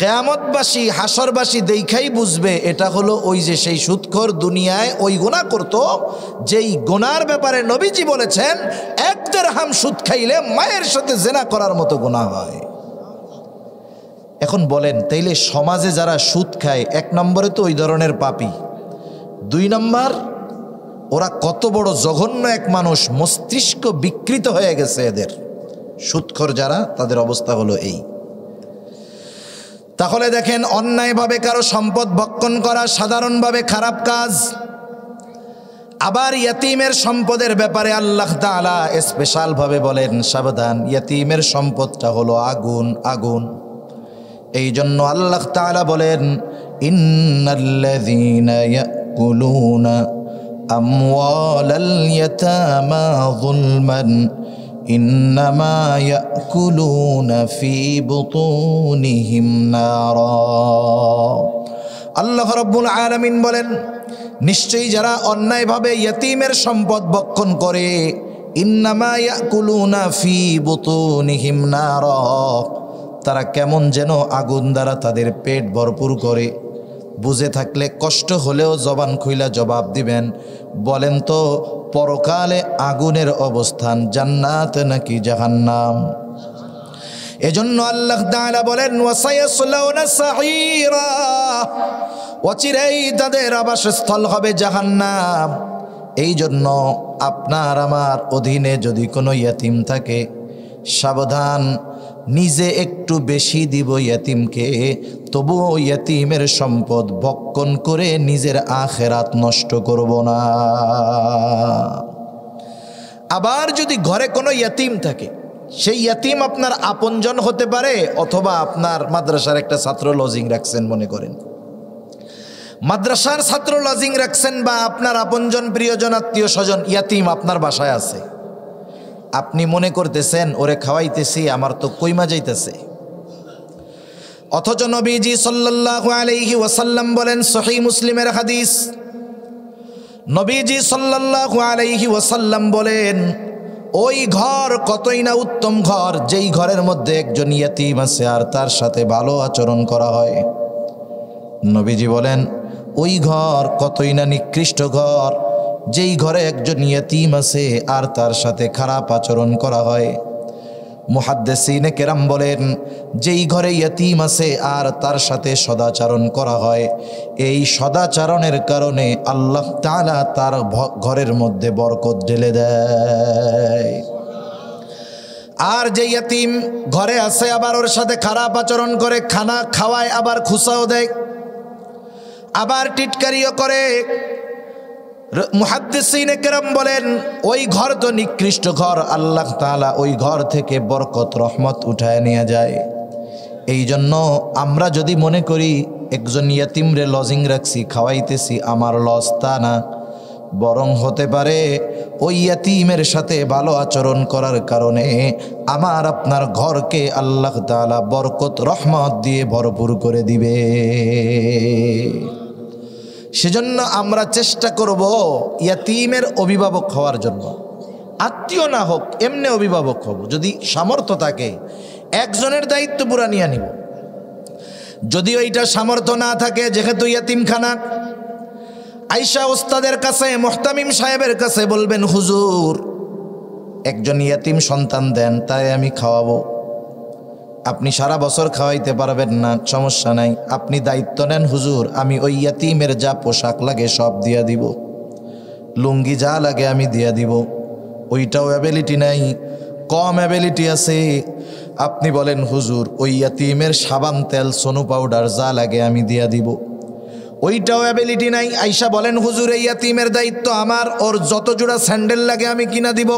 কিয়ামতবাসী হাসরবাসী দেখাই বুঝবে এটা হলো ওই যে সেই সুদখোর দুনিয়ায় ওই গুনাহ করত, যেই গুনার ব্যাপারে নবীজি বলেছেন 1 দিরহাম সুদ খাইলে মায়ের সাথে জেনা করার মতো গুনাহ হয়। এখন বলেন, তাইলে সমাজে যারা সুদ খায় 1 নম্বরে তো ওই ধরনের পাপী, 2 নম্বর, ওরা কত বড় জঘন্য এক মানুষ, মস্তিষ্ক বিকৃত হয়ে গেছে এদের। সুদখোর যারা, তাদের অবস্থা হলো এই। তাহলে দেখেন, অন্যায়ভাবে কারো সম্পদ ভক্ষণ করা সাধারণভাবে খারাপ কাজ। আবার ইয়াতিমের সম্পদের ব্যাপারে আল্লাহ তাআলা স্পেশাল ভাবে বলেন, সাবধান, ইয়াতিমের সম্পদটা হলো আগুন, আগুন। এই জন্য আল্লাহ তাআলা বলেন, ইন্নাল্লাযীনা ইয়াকুলুনা আমওয়ালাল ইয়াতামা যুলমান ইন্নামা ইয়াকুলুনা ফি বুতুনিহিম নারা। আল্লাহ রাব্বুল আলামিন বলেন, নিশ্চয়ই যারা অন্যায়ভাবে ইয়াতীমের সম্পদ ভক্ষণ করে, ইন্নামা ইয়াকুলুনা ফি বুতুনিহিম নারা, তারা কেমন যেন আগুন দ্বারা তাদের পেট ভরপুর করে। বুঝে থাকলে কষ্ট হলেও জবান খুইলা জবাব দিবেন, বলেন তো পরকালে আগুনের অবস্থান জান্নাত নাকি জাহান্নাম? এজন্য আল্লাহ তাআলা বলেন, ওয়াসায়াসলাউনা সাঈরা, অচিরেই তাদের আবাসস্থল হবে জাহান্নাম। এই জন্য আপনার আমার অধীনে যদি কোনো ইয়াতিম থাকে, সাবধান, নিজে একটু বেশি দিব ইয়াতিমকে, তবুও ইয়াতিমের সম্পদ ভক্ষণ করে নিজের আখেরাত নষ্ট করব না। আবার যদি ঘরে কোনো ইয়াতিম থাকে, সেই ইয়াতিম আপনার আপনজন হতে পারে, অথবা আপনার মাদ্রাসার একটা ছাত্র লজিং রাখছেন, মনে করেন মাদ্রাসার ছাত্র লজিং রাখছেন, বা আপনার আপনজন প্রিয়জন আত্মীয় স্বজন ইয়াতিম আপনার বাসায় আছে। আপনি মনে করতেছেন ওরে খাওয়াইতেছি, আমার তো কইমা যাইতেছে। অথচ নবীজি সাল্লাল্লাহু আলাইহি ওয়াসাল্লাম বলেন, সহিহ মুসলিমের হাদিস, নবীজি সাল্লাল্লাহু আলাইহি ওয়াসাল্লাম বলেন, ওই ঘর কতই না উত্তম ঘর, যেই ঘরের মধ্যে একজন ইয়াতিম আছে আর তার সাথে ভালো আচরণ করা হয়। নবীজি বলেন, ওই ঘর কতই না নিকৃষ্ট ঘর, যেই ঘরে একজন ইয়াতিম আছে আর তার সাথে খারাপ আচরণ করা হয়। মুহাদ্দিসিনে কেরাম বলেন, যেই ঘরে ইয়াতিম আছে আর তার সাথে সদাচরণ করা হয়, এই সদাচরণের কারণে আল্লাহ তাআলা তার ঘরের মধ্যে বরকত ঢেলে দেয়। আর যে ইয়াতিম ঘরে আছে আবার ওর সাথে খারাপ আচরণ করে, খানা খাওয়ায়, আবার খুসাও দেয়, আবার টিটকারিও করে, মুহাদ্দিসিনে কেরাম বলেন, ওই ঘর তো নিকৃষ্ট ঘর, আল্লাহ তাআলা ওই ঘর থেকে বরকত রহমত উঠায় নিয়ে যায়। এই জন্য আমরা যদি মনে করি একজন ইয়াতিমরে লজিং রাখছি, খাওয়াইতেছি, আমার লস, তা না, বরং হতে পারে ওই ইয়াতিমের সাথে ভালো আচরণ করার কারণে আমার আপনার ঘরকে আল্লাহ তাআলা বরকত রহমত দিয়ে ভরপুর করে দিবে। সেজন্য আমরা চেষ্টা করব ইয়াতিমের অভিভাবক হওয়ার জন্য। আত্মীয় না হোক, এমনি অভিভাবক হব। যদি সামর্থ্য থাকে একজনের দায়িত্ব পুরা নিয়ে নিব। যদি ওইটা সামর্থ্য না থাকে, যেহেতু ইয়াতিমখানা, আয়েশা ওস্তাদের কাছে, মুহতামিম সাহেবের কাছে বলবেন, হুজুর একজন ইয়াতিম সন্তান দেন, তাই আমি খাওয়াবো। আপনি সারা বছর খাওয়াইতে পারবেন না, সমস্যা নাই, আপনি দায়িত্ব নেন, হুজুর আমি ওই ইয়াতিমের যা পোশাক লাগে সব দিয়া দিব, লুঙ্গি যা লাগে আমি দিয়া দিব। ওইটাও অ্যাবিলিটি নাই, কম অ্যাবিলিটি আছে, আপনি বলেন হুজুর ওই ইয়াতিমের সাবান, তেল, সোনু পাউডার যা লাগে আমি দিয়া দিব। ওইটাও অ্যাবিলিটি নাই। আয়েশা বলেন, হুজুর এই ইয়াতিমের দায়িত্ব আমার, ওর যত জোড়া স্যান্ডেল লাগে আমি কিনা দিব।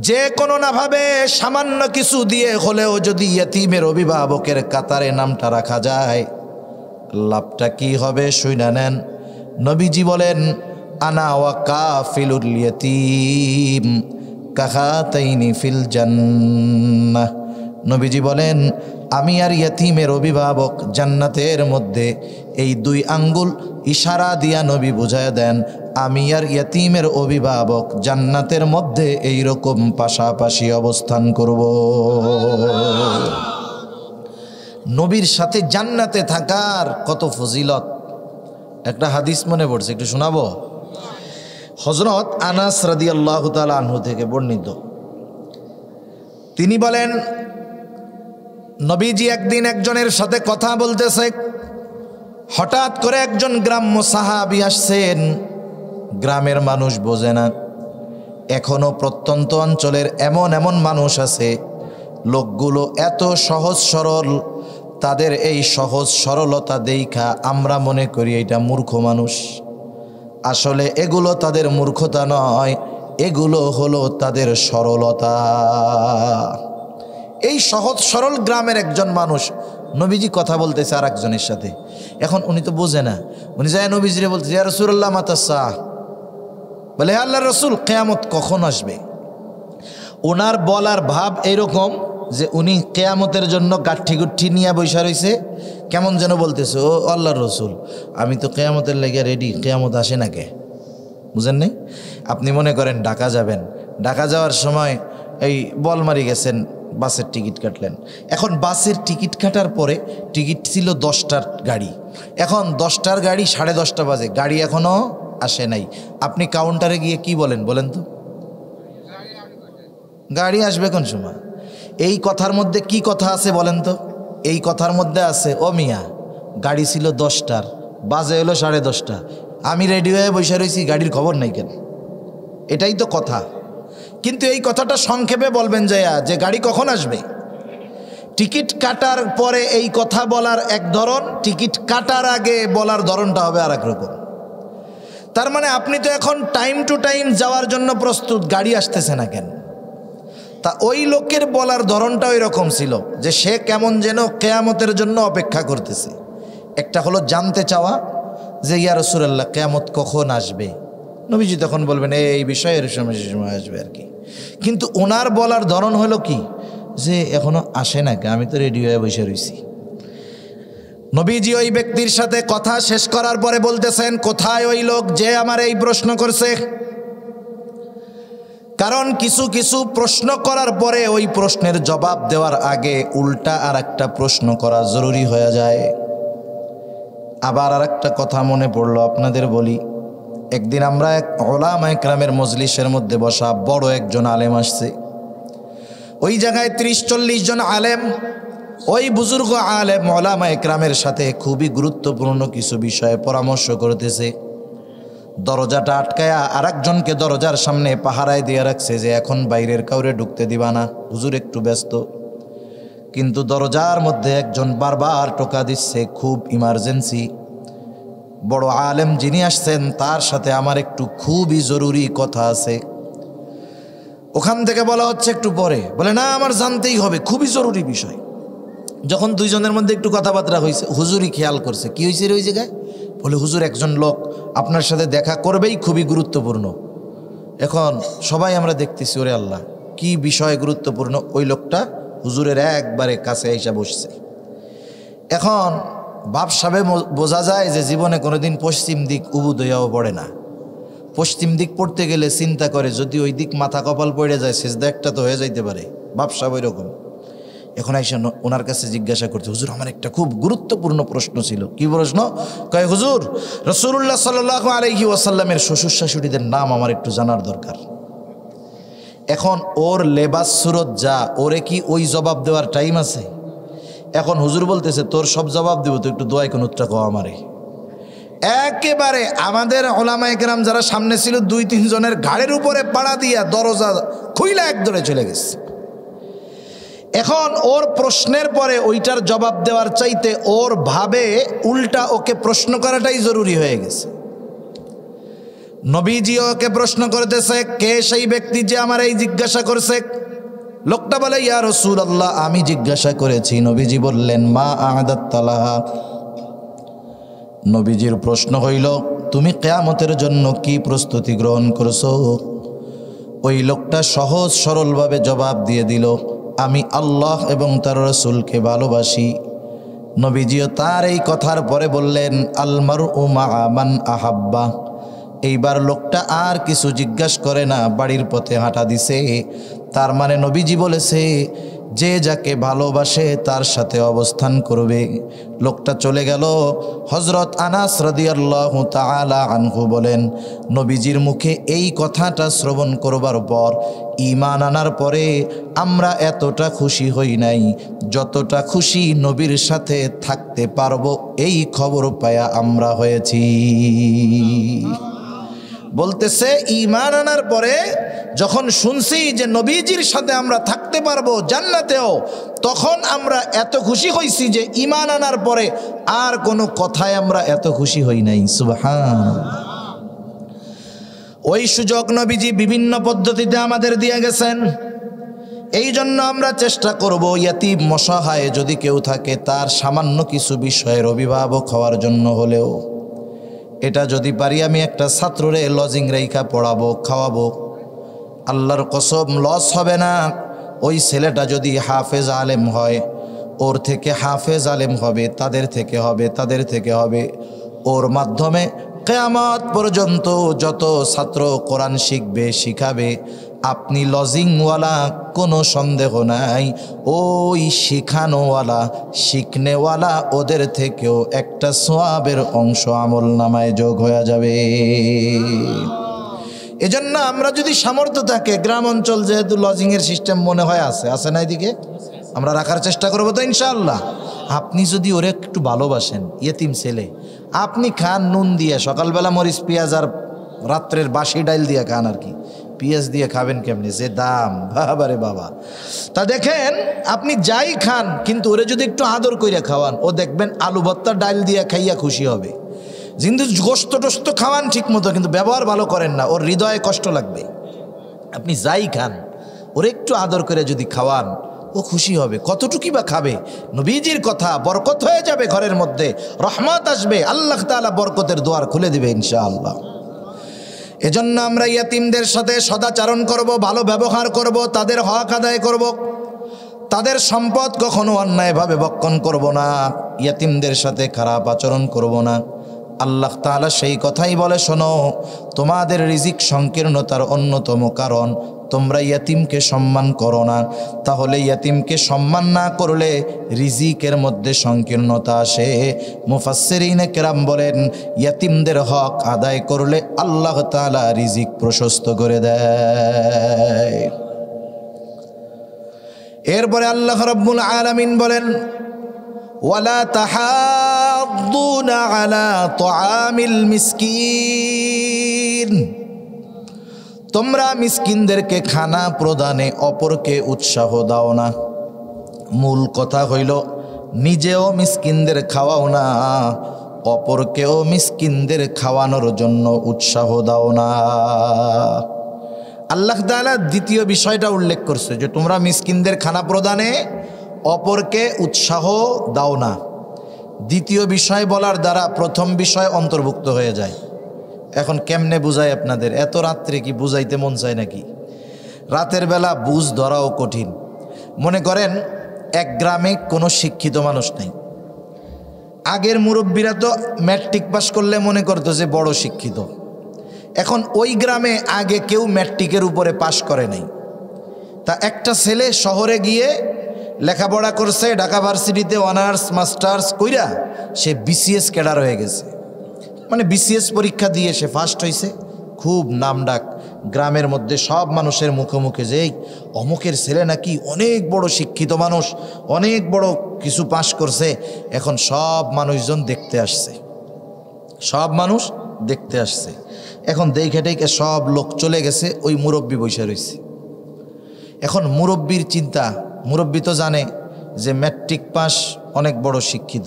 যে কোনো না ভাবে সামান্য কিছু দিয়ে হলেও যদি ইয়াতিমের অভিভাবকের কাতারে নামটা রাখা যায়, লাভটা কি হবে শুইনা নেন। নবীজি বলেন, আনা ওয়া কাফিলুল ইয়াতিম কাহাতাইনি ফিল জান্নাহ। নবীজি বলেন, আমি আর ইয়াতিমের অভিভাবক জান্নাতের মধ্যে, এই 2 আঙ্গুল ইশারা দিয়া নবী বুঝায় দেন, আমি আর ইয়াতিমের অভিভাবক জান্নাতের মধ্যে এই রকম পাশাপাশি অবস্থান করব। নবীর সাথে জান্নাতে থাকার কত ফজিলত। একটা হাদিস মনে পড়ছে, একটু শোনাবো। হযরত আনাস রাদিয়াল্লাহু তাআলা আনহু থেকে বর্ণিত, তিনি বলেন, নবীজি একদিন একজনের সাথে কথা বলতেছে, হঠাৎ করে একজন গ্রাম্য সাহাবী আসছেন। গ্রামের মানুষ বোঝে না, এখনো প্রত্যন্ত অঞ্চলের এমন এমন মানুষ আছে, লোকগুলো এত সহজ সরল, তাদের এই সহজ সরলতা দেইখা আমরা মনে করি এটা মূর্খ মানুষ। আসলে এগুলো তাদের মূর্খতা নয়, এগুলো হলো তাদের সরলতা। এই সহজ সরল গ্রামের একজন মানুষ, নবীজি কথা বলতেছে আর একজনের সাথে। এখন উনি তো বোঝে না, উনি যায় নবীজিরে বলতে, ইয়া রাসূলুল্লাহ মাতা সাআ, বলে আল্লাহর রাসূল কিয়ামত কখন আসবে। ওনার বলার ভাব এরকম যে উনি কিয়ামতের জন্য গাঠি গুঠি নিয়ে বসে রয়েছে, কেমন যেন বলতেছে, ও আল্লাহর রাসূল আমি তো কিয়ামতের লেগে রেডি, কিয়ামত আসে না কে? বুঝেন নাই? আপনি মনে করেন ঢাকা যাবেন, ঢাকা যাওয়ার সময় এই বলমারি গেছেন, বাসের টিকিট কাটলেন। এখন বাসের টিকিট কাটার পরে টিকিট ছিল 10টার গাড়ি, এখন 10টার গাড়ি 10:30 বাজে, গাড়ি এখনও আসে নাই। আপনি কাউন্টারে গিয়ে কি বলেন বলেন তো? গাড়ি আসবে কোন সময়? এই কথার মধ্যে কি কথা আছে বলেন তো? এই কথার মধ্যে আছে, ও মিয়া গাড়ি ছিল 10টার, বাজে হলো 10:30, আমি রেডি হয়ে বসে রয়েছি, গাড়ির খবর নাই কেন? এটাই তো কথা। কিন্তু এই কথাটা সংক্ষেপে বলবেন যে গাড়ি কখন আসবে। টিকিট কাটার পরে এই কথা বলার এক ধরন, টিকিট কাটার আগে বলার ধরনটা হবে আর এক রকম। তার মানে আপনি তো এখন টাইম টু টাইম যাওয়ার জন্য প্রস্তুত, গাড়ি আসতেছে না কেন? তা ওই লোকের বলার ধরনটা ওই রকম ছিল যে সে কেমন যেন কিয়ামতের জন্য অপেক্ষা করতেছে। একটা হলো জানতে চাওয়া যে ইয়া রাসূলুল্লাহ কিয়ামত কখন আসবে। নবীজি তখন বলবেন এই বিষয়ের সময় আসবে আর কি। কিন্তু ওনার বলার ধরন হলো কি, যে এখনো আসে না কে, আমি তো রেডি হয়ে বসে রয়েছি। নবীজি ওই ব্যক্তির সাথে কথা শেষ করার পরে বলতেছেন, কোথায় ওই লোক যে আমার এই প্রশ্ন করছে? কারণ কিছু কিছু প্রশ্ন করার পরে ওই প্রশ্নের জবাব দেওয়ার আগে উল্টা আর একটা প্রশ্ন করা জরুরি হয়ে যায়। আবার আর একটা কথা মনে পড়লো, আপনাদের বলি। একদিন আমরা এক উলামায়ে কেরামের মজলিসের মধ্যে বসা, বড় একজন আলেম আসছে। ওই জায়গায় 30-40 জন আলেম, ওই বুজুর্গ আলেম উলামায়ে কেরামের সাথে খুবই গুরুত্বপূর্ণ কিছু বিষয়ে পরামর্শ করতেছে। দরজাটা আটকায়া আর একজনকে দরজার সামনে পাহারায় দিয়ে রাখছে যে এখন বাইরের কাউরে ঢুকতে দিবা না, হুজুর একটু ব্যস্ত। কিন্তু দরজার মধ্যে একজন বারবার টোকা দিচ্ছে, খুব ইমার্জেন্সি। বড় আলেম যিনি আসছেন তার সাথে আমার একটু খুবই জরুরি কথা আছে। ওখান থেকে বলা হচ্ছে একটু পরে, বলে না আমার জানতেই হবে, খুবই জরুরি বিষয়। যখন দুইজনের মধ্যে একটু কথাবার্তা হয়েছে, হুজুরই খেয়াল করছে, কি হয়েছে ওই জায়গায়? বলে হুজুর একজন লোক আপনার সাথে দেখা করবেই, খুবই গুরুত্বপূর্ণ। এখন সবাই আমরা দেখতেছি, ওরে আল্লাহ কি বিষয় গুরুত্বপূর্ণ। ওই লোকটা হুজুরের একবারে কাছে এসে বসছে। এখন ভাবসাবে বোঝা যায় যে জীবনে কোনোদিন পশ্চিম দিক উবুদ হইয়াও পড়ে না। পশ্চিম দিক পড়তে গেলে চিন্তা করে যদি ওই দিক মাথা কপাল পড়ে যায় সেজদা একটা তো হয়ে যাইতে পারে, ভাবসাব ওই রকম। এখন আইসা ওনার কাছে জিজ্ঞাসা করছে, হুজুর আমার একটা খুব গুরুত্বপূর্ণ প্রশ্ন ছিল। কি প্রশ্ন? কয় হুজুর রাসূলুল্লাহ সাল্লাল্লাহু আলাইহি ওয়াসাল্লামের শ্বশুর শাশুড়িদের নাম আমার একটু জানার দরকার। এখন ওর লেবাস সুরত যা, ওরে কি ওই জবাব দেওয়ার টাইম আছে? এখন হুজুর বলতেছে তোর সব জবাব দেব, তো একটু দোয়াই কোন উত্তর কও আমারে। একেবারে আমাদের উলামায়ে কেরাম যারা সামনে ছিল 2-3 জনের ঘাড়ের উপরে পাড়া দিয়া দরজা খুইলা এক দৌড়ে চলে গেছে। এখন ওর প্রশ্নের পরে ওইটার জবাব দেওয়ার চাইতে ওর ভাবে উল্টা ওকে প্রশ্ন করাটাই জরুরি হয়ে গেছে। নবীজি ওকে প্রশ্ন করতেছে, কে সেই ব্যক্তি যে আমার এই জিজ্ঞাসা করছে? লোকটা বলে, ইয়া রাসূলুল্লাহ আমি জিজ্ঞাসা করেছি। নবীজি বললেন, মা আ'দাত লাহা। নবীজির প্রশ্ন হইল, তুমি কিয়ামতের জন্য কি প্রস্তুতি গ্রহণ করছো? ওই লোকটা সহজ সরলভাবে জবাব দিয়ে দিল, আমি আল্লাহ এবং তার রাসূলকে ভালোবাসি। নবীজিও তার এই কথার পরে বললেন, আল মারউ মা'a মান আহাব্বা। এইবার লোকটা আর কিছু জিজ্ঞাসা করে না, বাড়ির পথে হাঁটা দিছে। তার মানে নবীজি বলেছে যে যাকে ভালোবাসে তার সাথে অবস্থান করবে। লোকটা চলে গেল। হযরত আনাস রাদিয়াল্লাহু তাআলা আনহু বলেন, নবীজির মুখে এই কথাটা শ্রবণ করবার পর, ঈমান আনার পরে আমরা এতটা খুশি হই নাই যতটা খুশি নবীর সাথে থাকতে পারবো এই খবর পায়া আমরা হয়েছি। বলতেছে ঈমান আনার পরে যখন শুনছি যে নবীজির সাথে আমরা থাকতে পারবো জান্নাতেও, তখন আমরা এত খুশি হইছি যে ঈমান আনার পরে আর কোনো কথায় আমরা এত খুশি হই নাই। সুবহানাল্লাহ। ওই সুযোগ নবীজি বিভিন্ন পদ্ধতিতে আমাদের দিয়ে গেছেন। এই জন্য আমরা চেষ্টা করব ইয়াতীম অসহায় যদি কেউ থাকে তার সামান্য কিছু বিষয়ের অভিভাবক হওয়ার জন্য হলেও, এটা যদি পারি আমি একটা ছাত্ররে লজিং রেখা পড়াবো, খাওয়াবো, আল্লাহর কসম লস হবে না। ওই ছেলেটা যদি হাফেজ আলেম হয়, ওর থেকে হাফেজ আলেম হবে, তাদের থেকে হবে। ওর মাধ্যমে কিয়ামত পর্যন্ত যত ছাত্র কোরআন শিখবে, শিখাবে, আপনি লজিংওয়ালা, কোনো সন্দেহ নাই ওই শিখানোওয়ালা, শিখনেওয়ালা ওদের থেকেও একটা সওয়াবের অংশ আমল নামায় যোগ হয়ে যাবে। এজন্য আমরা যদি সামর্থ্য থাকে, গ্রাম অঞ্চল যেহেতু লজিংয়ের সিস্টেম মনে হয় আছে না, এদিকে আমরা রাখার চেষ্টা করবো তো ইনশাআল্লাহ। আপনি যদি ওরে একটু ভালোবাসেন, ইয়েতিম ছেলে, আপনি খান নুন দিয়ে, সকালবেলা মরিচ পেঁয়াজ আর রাত্রের বাসি ডাইল দিয়ে খান। আর কি পেঁয়াজ দিয়ে খাবেন কেমনি, যে দাম, বাবারে বাবা। তা দেখেন আপনি যাই খান, কিন্তু ওরে যদি একটু আদর কইরা খাওয়ান, ও দেখবেন আলু ভর্তা ডাইল দিয়ে খাইয়া খুশি হবে। কিন্তু গোস্ত টোস্ত খাওয়ান ঠিক মতো, কিন্তু ব্যবহার ভালো করেন না, ওর হৃদয়ে কষ্ট লাগবে। আপনি যাই খান, ওরে একটু আদর করে যদি খাওয়ান, ও খুশি হবে। কতটুকুই বা খাবে? নবীজির কথা, বরকত হয়ে যাবে ঘরের মধ্যে, রহমত আসবে, আল্লাহ তাআলা বরকতের দুয়ার খুলে দিবে ইনশাআল্লাহ। এজন্য আমরা ইয়াতিমদের সাথে সদাচরণ করব, ভালো ব্যবহার করব, তাদের হক আদায় করব, তাদের সম্পদ কখনো অন্যায়ভাবে ভক্ষণ করব না, ইয়াতিমদের সাথে খারাপ আচরণ করব না। আল্লাহ তাআলা সেই কথাই বলে, শোনো, তোমাদের রিজিক সংকীর্ণতার অন্যতম কারণ তোমরা ইয়াতিমকে সম্মান করো না। তাহলে ইয়াতিমকে সম্মান না করলে রিজিকের মধ্যে সংকীর্ণতা আসে। মুফাসসিরিনে কেরাম বলেন, ইয়াতিমদের হক আদায় করলে আল্লাহ তাআলা রিজিক প্রশস্ত করে দেয়। এরপরে আল্লাহ রাব্বুল আলামিন বলেন, ওয়ালা তাহাদ্দুনা আলা তুআমিল মিসকিন, তোমরা মিসকিনদেরকে খানা প্রদানে অপরকে উৎসাহ দাও না। মূল কথা হইল নিজেও মিসকিনদের খাওয়াও না, অপরকেও মিসকিনদের খাওয়ানোর জন্য উৎসাহ দাও না। আল্লাহ তাআলা দ্বিতীয় বিষয়টা উল্লেখ করছে যে তোমরা মিসকিনদের খানা প্রদানে অপরকে উৎসাহ দাও না। দ্বিতীয় বিষয় বলার দ্বারা প্রথম বিষয় অন্তর্ভুক্ত হয়ে যায়। এখন কেমনে বুঝাই আপনাদের? এত রাত্রে কি বুঝাইতে মন চায় নাকি? রাতের বেলা বুঝ ধরাও কঠিন। মনে করেন এক গ্রামে কোনো শিক্ষিত মানুষ নেই। আগের মুরব্বীরা তো ম্যাট্রিক পাস করলে মনে করতো যে বড় শিক্ষিত। এখন ওই গ্রামে আগে কেউ ম্যাট্রিকের উপরে পাশ করে নাই। তা একটা ছেলে শহরে গিয়ে লেখাপড়া করছে, ঢাকা ভার্সিটিতে অনার্স মাস্টার্স কইরা সে বিসিএস ক্যাডার হয়ে গেছে। মানে বিসিএস পরীক্ষা দিয়ে সে ফার্স্ট হয়েছে, খুব নামডাক গ্রামের মধ্যে, সব মানুষের মুখে মুখে যে অমুকের ছেলে নাকি অনেক বড় শিক্ষিত মানুষ, অনেক বড় কিছু পাশ করছে। এখন সব মানুষজন দেখতে আসছে, সব মানুষ দেখতে আসছে। এখন দেখে টেকে সব লোক চলে গেছে, ওই মুরব্বি বসে রয়েছে। এখন মুরব্বির চিন্তা, মুরব্বি তো জানে যে ম্যাট্রিক পাস অনেক বড় শিক্ষিত,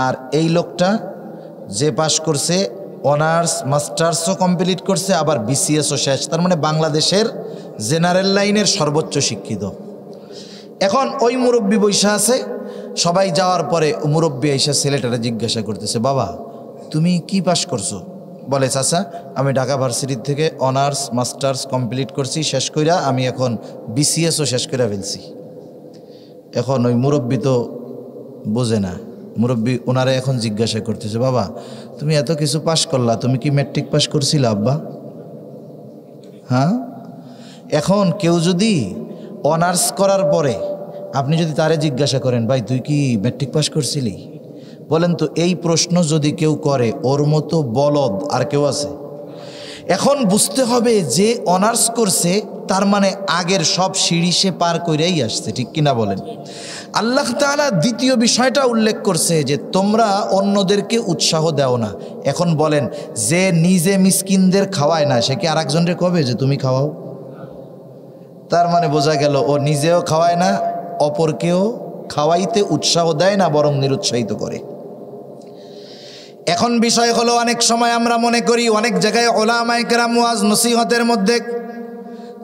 আর এই লোকটা যে পাশ করছে অনার্স মাস্টার্সও কমপ্লিট করছে, আবার বিসিএসও শেষ, তার মানে বাংলাদেশের জেনারেল লাইনের সর্বোচ্চ শিক্ষিত। এখন ওই মুরব্বি বৈশা আছে, সবাই যাওয়ার পরে মুরব্বি এসে ছেলেটারে জিজ্ঞাসা করতেছে, বাবা তুমি কি পাস করছো? বলে, চাচা আমি ঢাকা ভার্সিটি থেকে অনার্স মাস্টার্স কমপ্লিট করছি, শেষ কইরা আমি এখন বিসিএসও শেষ করে ফেলছি। এখন ওই মুরব্বি তো বোঝে না, মুরব্বি ওনারা এখন জিজ্ঞাসা করতেছে, বাবা তুমি এত কিছু পাস করলা, তুমি কি ম্যাট্রিক পাস করছিলা আব্বা? হ্যাঁ। এখন কেউ যদি অনার্স করার পরে আপনি যদি তারে জিজ্ঞাসা করেন, ভাই তুই কি ম্যাট্রিক পাস করছিলি, বলেন তো এই প্রশ্ন যদি কেউ করে, ওর মতো বলদ আর কেউ আছে? এখন বুঝতে হবে যে অনার্স করছে তার মানে আগের সব সিঁড়ি সে পার করেই আসছে, ঠিক কিনা বলেন? আল্লাহ তাআলা দ্বিতীয় বিষয়টা উল্লেখ করছে যে তোমরা অন্যদেরকে উৎসাহ দাও না। এখন বলেন, যে নিজে মিসকিনদের খাওয়ায় না সে কি আর একজনকে কবে যে তুমি খাওয়াও? তার মানে বোঝা গেল ও নিজেও খাওয়ায় না, অপরকেও খাওয়াইতে উৎসাহ দেয় না, বরং নিরুৎসাহিত করে। এখন বিষয় হলো, অনেক সময় আমরা মনে করি অনেক জায়গায় ওলামায়ে কেরাম ওয়াজ নসিহতের মধ্যে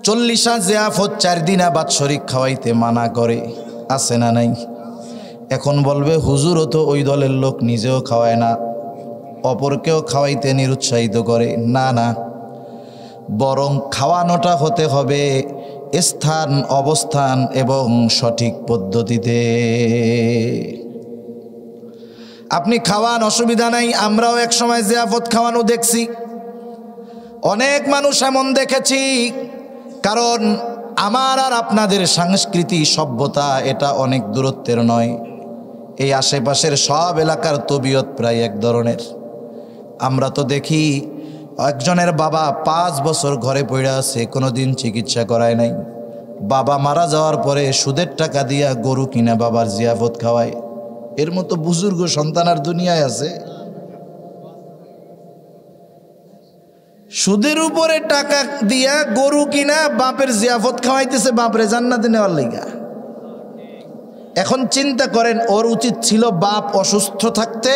40 জিয়াফত 4 দিনা বাৎসরিক খাওয়াইতে মানা করে, আছে না নাই? এখন বলবে হুজুরও তো ওই দলের লোক, নিজেও খাওয়ায় না, অপরকেও খাওয়াইতে নিরুৎসাহিত করে। না না, বরং খাওয়ানোটা হতে হবে স্থান, অবস্থান এবং সঠিক পদ্ধতিতে। আপনি খাওয়ান, অসুবিধা নাই। আমরাও এক সময় জিয়াফত খাওয়ানো দেখছি, অনেক মানুষ এমন দেখেছি। কারণ আমার আর আপনাদের সংস্কৃতি, সভ্যতা এটা অনেক দূরত্বের নয়। এই আশেপাশের সব এলাকার তবিয়ত প্রায় এক ধরনের। আমরা তো দেখি একজনের বাবা 5 বছর ঘরে পড়ে আছে, কোনোদিন চিকিৎসা করায় নাই। বাবা মারা যাওয়ার পরে সুদের টাকা দিয়া গরু কিনে বাবার জিয়াফত খাওয়ায়। এর মতো বুজুর্গ সন্তান আর দুনিয়ায় আছে? সুদের উপরে টাকা দিয়া গরু কিনা বাপের জিয়াফত খাওয়াইতেছে, বাপরে জান্নাতে নেওয়ার লাইগা। এখন চিন্তা করেন, ওর উচিত ছিল বাপ অসুস্থ থাকতে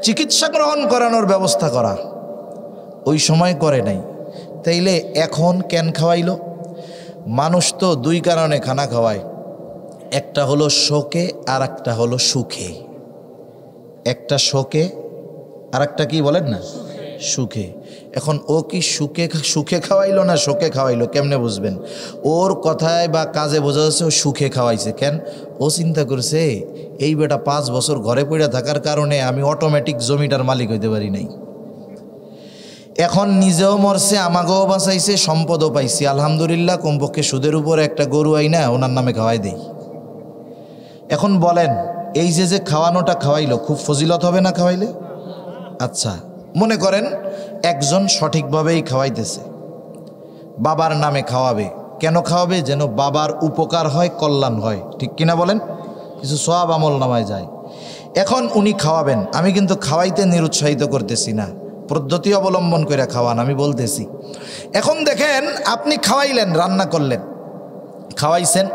চিকিৎসা গ্রহণ করানোর ব্যবস্থা করা, ওই সময় করে নাই। তাইলে এখন কেন খাওয়াইল? মানুষ তো 2 কারণে খানা খাওয়ায়, একটা হলো শোকে আর একটা হলো সুখে। একটা শোকে আর একটা কি বলেন না, সুখে। এখন ও কি সুখে খাওয়াইলো না শোকে খাওয়াইলো, কেমনে বুঝবেন? ওর কথায় বা কাজে বোঝা যাচ্ছে ও সুখে খাওয়াইছে। কেন? ও চিন্তা করছে এই বেটা 5 বছর ঘরে পড়ে থাকার কারণে আমি অটোমেটিক জমিটার মালিক হইতে পারি নাই। এখন নিজেও মরছে, আমাকেও বাঁচাইছে, সম্পদও পাইছি, আলহামদুলিল্লাহ। কমপক্ষে সুদের উপর একটা গরু আইনা ওনার নামে খাওয়াই দেই। এখন বলেন, এই যে খাওয়ানোটা খাওয়াইলো, খুব ফজিলত হবে না খাওয়াইলে? আচ্ছা, মনে করেন একজন সঠিকভাবেই খাওয়াইতেছে, বাবার নামে খাওয়াবে। কেন খাওয়াবে? যেন বাবার উপকার হয়, কল্যাণ হয়, ঠিক কিনা বলেন? কিছু সওয়াব আমল নামায় যায়। এখন উনি খাওয়াবেন, আমি কিন্তু খাওয়াইতে নিরুৎসাহিত করতেছি না, পদ্ধতি অবলম্বন করে খাওয়ান আমি বলতেছি। এখন দেখেন, আপনি খাওয়াইলেন, রান্না করলেন, খাওয়াইছেন,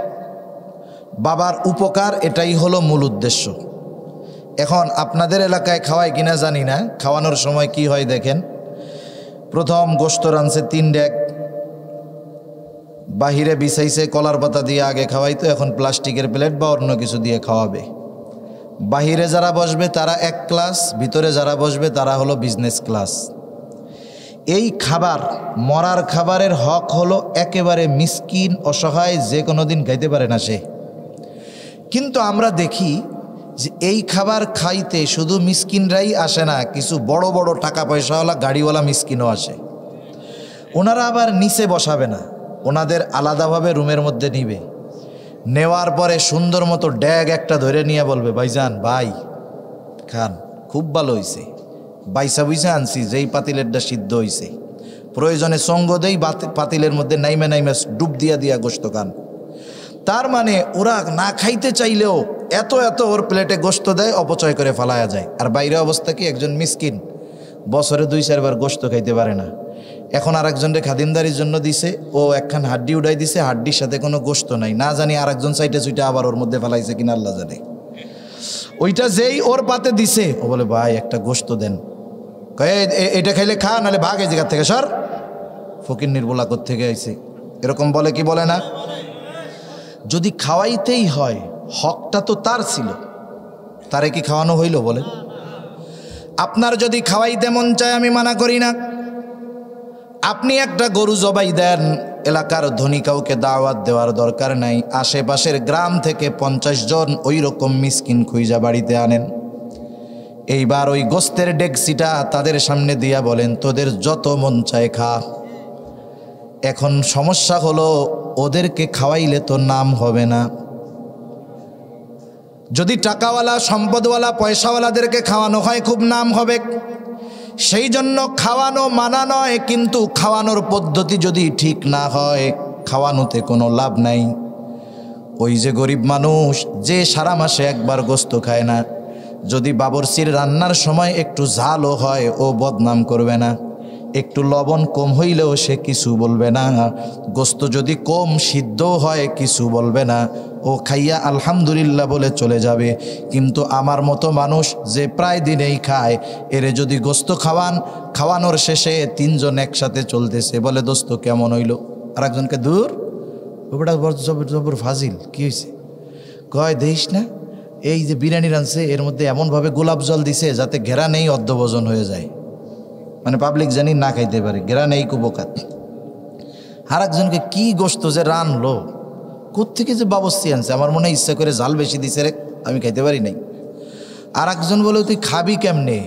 বাবার উপকার, এটাই হলো মূল উদ্দেশ্য। এখন আপনাদের এলাকায় খাওয়ায় কিনা জানি না, খাওয়ানোর সময় কি হয় দেখেন, প্রথম গোশত রানছে 3 ডেক, বাহিরে বিছাইছে কলার পাতা দিয়ে, আগে খাওয়াইতো, এখন প্লাস্টিকের প্লেট বা অন্য কিছু দিয়ে খাওয়াবে। বাহিরে যারা বসবে তারা 1 ক্লাস, ভিতরে যারা বসবে তারা হলো বিজনেস ক্লাস। এই খাবার, মরার খাবারের হক হলো একেবারে মিসকিন, অসহায়, যে কোনো দিন খাইতে পারে না সে। কিন্তু আমরা দেখি যে এই খাবার খাইতে শুধু মিসকিনরাই আসে না, কিছু বড় বড় টাকা পয়সাওয়ালা গাড়িওয়ালা মিসকিনও আসে। ওনারা আবার নিচে বসাবে না, ওনাদের আলাদাভাবে রুমের মধ্যে নিবে। নেওয়ার পরে সুন্দর মতো ড্যাগ একটা ধরে নিয়ে বলবে, ভাইজান ভাই খান, খুব ভালো হয়েছে, বাইসা বুইসা আনছি, যেই পাতিলেরটা সিদ্ধ হয়েছে, প্রয়োজনে সঙ্গ দেই, পাতিলের মধ্যে নাইমে নাইমে ডুব দিয়া দিয়া গোশত খান। তার মানে ওরা না খাইতে চাইলেও এত এত ওর প্লেটে গোশত দেয়, অপচয় করে ফালায়া যায়। আর বাইরে অবস্থা কি, একজন মিসকিন বছরে 2-4 বার গোশত খাইতে পারে না। এখন আরেকজনকে খাদিমদারির জন্য দিছে, ও একখান হাড্ডি উঠাই দিছে, হাড্ডির সাথে কোনো গোশত নাই, না জানি আরেকজন সাইটে সুইটে আবার ওর মধ্যে ফেলাইছে কিনা আল্লাহ জানে। ওইটা যেই ওর পাতে দিছে, ও বলে ভাই একটা গোশত দেন, এটা খাইলে খা, নাহলে ভাগ এই জায়গার থেকে সর, ফকির নির্বলা থেকে আইছে, এরকম বলে কি বলে না? যদি খাওয়াইতেই হয়, হকটা তো তার ছিল, তারে কি খাওয়ানো হইল বলেন? আপনার যদি খাওয়াইতে মন চায়, আমি মানা করি না, আপনি একটা গরু জবাই দেন, এলাকার ধনী কাউকে দাওয়াত দেওয়ার দরকার নাই, আশেপাশের গ্রাম থেকে 50 জন ওই রকম মিসকিন খুঁজা বাড়িতে আনেন। এইবার ওই গোস্তের ডেকসিটা তাদের সামনে দিয়া বলেন, তোদের যত মন চায় খা। এখন সমস্যা হলো, ওদেরকে খাওয়াইলে তো নাম হবে না, যদি টাকাওয়ালা সম্পদওয়ালা পয়সাওয়ালাদেরকে খাওয়ানো হয় খুব নাম হবে। সেই জন্য খাওয়ানো মানা নয়, কিন্তু খাওয়ানোর পদ্ধতি যদি ঠিক না হয় খাওয়ানোতে কোনো লাভ নাই। ওই যে গরিব মানুষ যে সারা মাসে একবার গোস্ত খায় না, যদি বাবরচির রান্নার সময় একটু ঝালও হয় ও বদনাম করবে না, একটু লবণ কম হইলেও সে কিছু বলবে না, গোস্ত যদি কম সিদ্ধও হয় কিছু বলবে না, ও খাইয়া আলহামদুলিল্লাহ বলে চলে যাবে। কিন্তু আমার মতো মানুষ যে প্রায় দিনেই খায়, এরে যদি গোস্ত খাওয়ানোর শেষে তিনজন একসাথে চলতেছে, বলে দোস্ত কেমন হইল, আর একজনকে দূর ওটা জবর ফাজিল, কি হয়েছে, কয় দেখিস না এই যে বিরিয়ানি রাঁধছে এর মধ্যে এমনভাবে গোলাপ জল দিছে যাতে ঘেরা নেই অর্ধভোজন হয়ে যায়, মানে পাবলিক জানি না খাইতে পারে, ঘেরা নেই কুবোকাত। আর একজনকে কি গোস্ত যে রানলো, কোত্থেকে যে বাবস্তি আনছে, আমার মনে হয় ইচ্ছা করে জাল বেশি দিছে রে, আমি খাইতে পারি নাই। আর একজন বলে তুই খাবি কেমনে,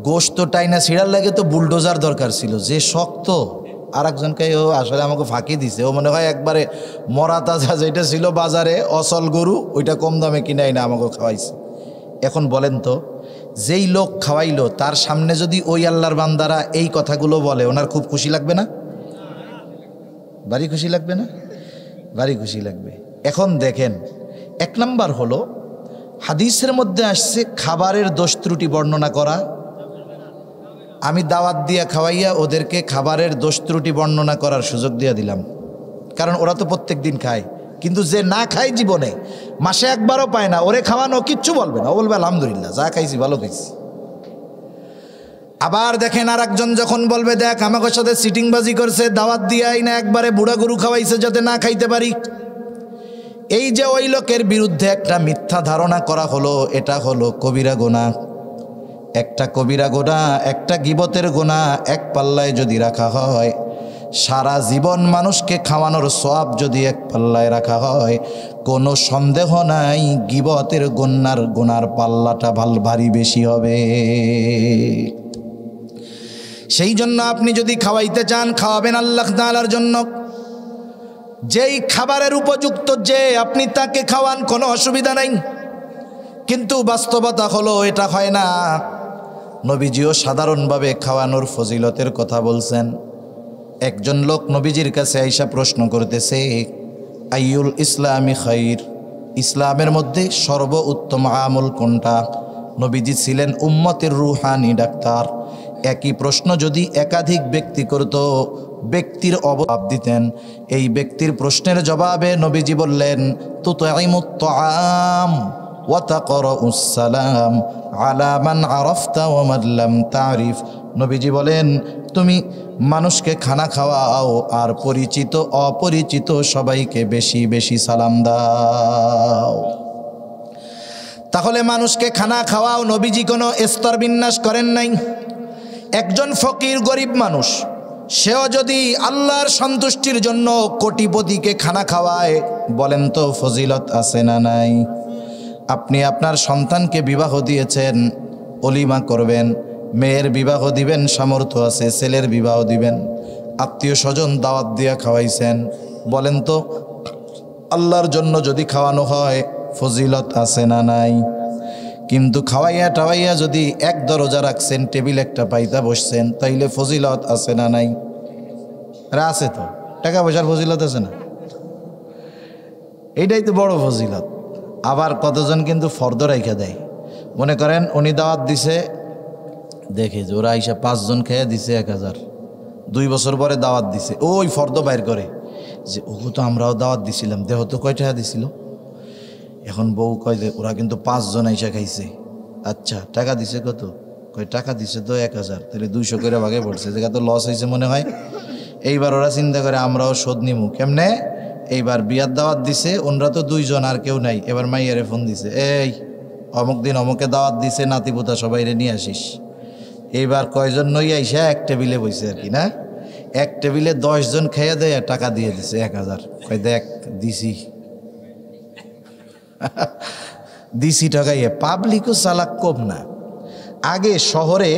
গোস্ত টাইনা ছিঁড়ার লাগে তো বুলডোজার দরকার ছিল, যে শক্ত। আর একজনকে ও আসলে আমাকে ফাঁকি দিছে, ও মনে হয় একবারে মরা তাজা যেটা ছিল বাজারে অসল গরু ওইটা কম দামে কিনাই না আমাকে খাওয়াইছে। এখন বলেন তো, যেই লোক খাওয়াইলো তার সামনে যদি ওই আল্লাহর বান্দারা এই কথাগুলো বলে, ওনার খুব খুশি লাগবে না? ভারী খুশি লাগবে না? ভারী খুশি লাগবে। এখন দেখেন, এক নাম্বার হলো হাদিসের মধ্যে আসছে খাবারের দোষ ত্রুটি বর্ণনা করা। আমি দাওয়াত দিয়া খাওয়াইয়া ওদেরকে খাবারের দোষ ত্রুটি বর্ণনা করার সুযোগ দিয়া দিলাম, কারণ ওরা তো প্রত্যেক দিন খায়। কিন্তু যে না খায় জীবনে মাসে একবারও পায় না, ওরে খাওয়ানো কিচ্ছু বলবে না, ও বলবে আলহামদুলিল্লাহ যা খাইছি ভালো খাইছি। আবার দেখেন আর একজন যখন বলবে দেখ আমাকে সাথে সিটিংবাজি করছে, দাওয়াত দিয়াই না একবারে বুড়া গরু খাওয়াইছে যাতে না খাইতে পারি, এই যে ওই লোকের বিরুদ্ধে একটা মিথ্যা ধারণা করা হলো, এটা হলো কবিরা গুনাহ। একটা কবিরা গুনাহ, একটা গীবতের গুনাহ এক পাল্লায় যদি রাখা হয়, সারা জীবন মানুষকে খাওয়ানোর সওয়াব যদি এক পাল্লায় রাখা হয়, কোনো সন্দেহ নাই গীবতের গুনার পাল্লাটা ভারী বেশি হবে। সেই জন্য আপনি যদি খাওয়াইতে চান, খাওয়াবেন আল্লাহ তাআলার জন্য। যেই খাবারের উপযুক্ত যে আপনি তাকে খাওয়ান, কোনো অসুবিধা নাই, কিন্তু বাস্তবতা হলো এটা হয় না। নবীজিও সাধারণভাবে খাওয়ানোর ফজিলতের কথা বলছেন। একজন লোক নবীজির কাছে আইসা প্রশ্ন করতেছে, আইয়ুল ইসলামি খাইর, ইসলামের মধ্যে সর্বোত্তম আমল কোনটা? নবীজি ছিলেন উম্মতের রুহানি ডাক্তার। একই প্রশ্ন যদি একাধিক ব্যক্তি করত, ব্যক্তির অভাব দিতেন। এই ব্যক্তির প্রশ্নের জবাবে নবীজি বললেন, তুতঈমুত তাআম ওয়া তাকরাউস সালাম আলা মান আরাফতা ওয়া মান লাম তারিফ। নবীজি বলেন, তুমি মানুষকে খানা খাওয়াও আর পরিচিত অপরিচিত সবাইকে বেশি বেশি সালাম দাও। তাহলে মানুষকে খানা খাওয়াও, নবীজি কোনো স্তর বিন্যাস করেন নাই। একজন ফকির গরিব মানুষ, সেও যদি আল্লাহর সন্তুষ্টির জন্য কোটিপতিকে খানা খাওয়ায়, বলেন তো ফজিলত আছে না নাই? আপনি আপনার সন্তানকে বিবাহ দিয়েছেন, অলিমা করবেন, মেয়ের বিবাহ দিবেন, সামর্থ্য আছে, ছেলের বিবাহ দিবেন, আত্মীয় স্বজন দাওয়াত দিয়া খাওয়াইছেন, বলেন তো আল্লাহর জন্য যদি খাওয়ানো হয় ফজিলত আছে না নাই? কিন্তু খাওয়াইয়া টাওয়াইয়া যদি এক দরজা রাখছেন, টেবিল একটা পাইতা বসছেন, তাইলে ফজিলত আছে না নাই? আরে আছে তো, টাকা পয়সার ফজিলত আছে না? এইটাই তো বড় ফজিলত। আবার কতজন কিন্তু ফর্দ রাইখা দেয়, মনে করেন উনি দাওয়াত দিছে, দেখে যে ওরা আইসা 5 জন খেয়ে দিছে 1000, 2 বছর পরে দাওয়াত দিছে, ওই ফর্দ বাইর করে যে ও তো আমরাও দাওয়াত দিছিলাম, দেহ তো কয় টাকা দিছিল। এখন বউ কয় যে ওরা কিন্তু 5 জন আইসা খাইছে। আচ্ছা টাকা দিছে কত? কয় টাকা দিছে তো 1000, তাহলে 200 করে ভাগে পড়ছে, জায়গা তো লস হয়েছে মনে হয়। এইবার ওরা চিন্তা করে আমরাও শোধ নিমু কেমনে। এইবার বিয়ার দাওয়াত দিছে, ওনরা তো 2 জন আর কেউ নাই। এবার মাইয়ারে ফোন দিছে, এই অমুক দিন অমুকে দাওয়াত দিছে, নাতিপুতা সবাইরে নিয়ে আসিস। এইবার কয়জন নই আইসা এক টেবিলে বসে আর কি না, এক টেবিলে 10 জন খেয়ে দেয়, টাকা দিয়ে দিছে 1000। কয় দেখ দিছি দিছি টাকাইয়ে। পাবলিকও চালাক কম না। আগে শহরে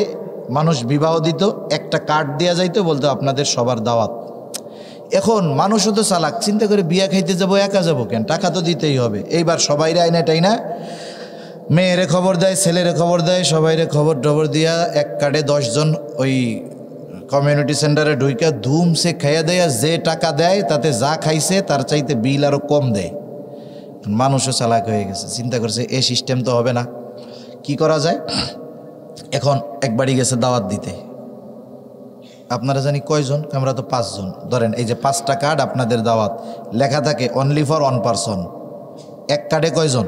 মানুষ বিবাহ দিত, একটা কার্ড দেওয়া যাইতো, বলতো আপনাদের সবার দাওয়াত। এখন মানুষও তো চালাক, চিন্তা করে বিয়া খাইতে যাবো, একা যাবো কেন, টাকা তো দিতেই হবে। এইবার সবাইরে আইনা টাইনা মেয়েরে খবর দেয়, ছেলেরে খবর দেয়, সবাইরে খবর টবর দিয়া এক কার্ডে 10 জন ওই কমিউনিটি সেন্টারে ঢুইকা ধুমসে খাইয়া দেয়। আর যে টাকা দেয় তাতে যা খাইছে তার চাইতে বিল আরও কম দেয়। মানুষও চালাক হয়ে গেছে, চিন্তা করছে এই সিস্টেম তো হবে না, কি করা যায়। এখন এক বাড়ি গেছে দাওয়াত দিতে। আপনারা জানি কয়জন? আমরা তো 5 জন। ধরেন এই যে 5টা কার্ড আপনাদের দাওয়াত, লেখা থাকে অনলি ফর 1 পারসন। এক কার্ডে কয়জন?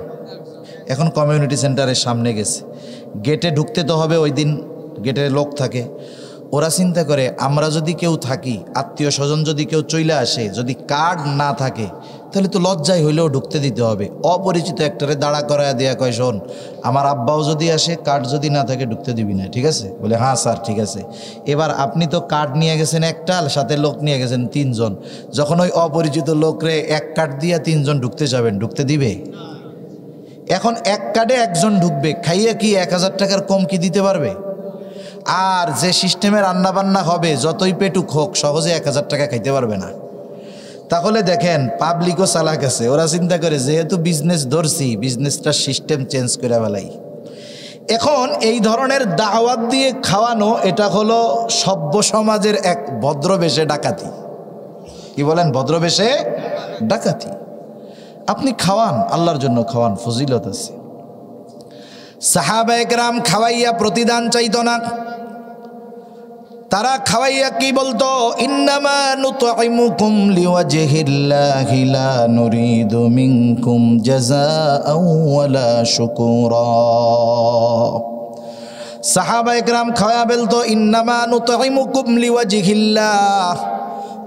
এখন কমিউনিটি সেন্টারের সামনে গেছে, গেটে ঢুকতে তো হবে, ওই দিন গেটে লোক থাকে। ওরা চিন্তা করে আমরা যদি কেউ থাকি, আত্মীয় স্বজন যদি কেউ চলে আসে, যদি কার্ড না থাকে তাহলে তো লজ্জায় হইলেও ঢুকতে দিতে হবে। অপরিচিত একটারে দাঁড়া করায় দেয়া কয়, শোন আমার আব্বাও যদি আসে, কার্ড যদি না থাকে ঢুকতে দিবি না, ঠিক আছে? বলে হ্যাঁ স্যার ঠিক আছে। এবার আপনি তো কার্ড নিয়ে গেছেন একটা, সাথে লোক নিয়ে গেছেন 3 জন। যখন ওই অপরিচিত লোকরে এক কার্ড দিয়া 3 জন ঢুকতে যাবেন, ঢুকতে দিবে? এখন এক কার্ডে একজন ঢুকবে, খাইয়ে কি 1000 টাকার কম কি দিতে পারবে? আর যে সিস্টেমে রান্নাবান্না হবে, যতই পেটুক হোক, সহজে 1000 টাকা খাইতে পারবে না। তাহলে দেখেন পাবলিকও চালাক আছে, ওরা চিন্তা করে যেহেতু বিজনেস ধরছি, বিজনেসটার সিস্টেম চেঞ্জ করে ফেলাই। এখন এই ধরনের দাওয়াত দিয়ে খাওয়ানো, এটা হলো সভ্য সমাজের এক ভদ্রবেশে ডাকাতি। কি বলেন? ভদ্রবেশে ডাকাতি। আপনি খাওয়ান, আল্লাহর জন্য খাওয়ান, ফজিলত আছে। সাহাবায়ে কেরাম খাওয়াইয়া প্রতিদান চাইতো না, তারা খাওয়াইয়া কি বলতো? ইন্নামা নুতইমুকুম লিওয়াজহিল্লাহি লা নুরিদু মিনকুম জাযাআও ওয়ালা শুকুরা। সাহাবায়ে কেরাম খাওয়া বলতো ইন্নামা নুতইমুকুম লিওয়াজহিল্লাহ,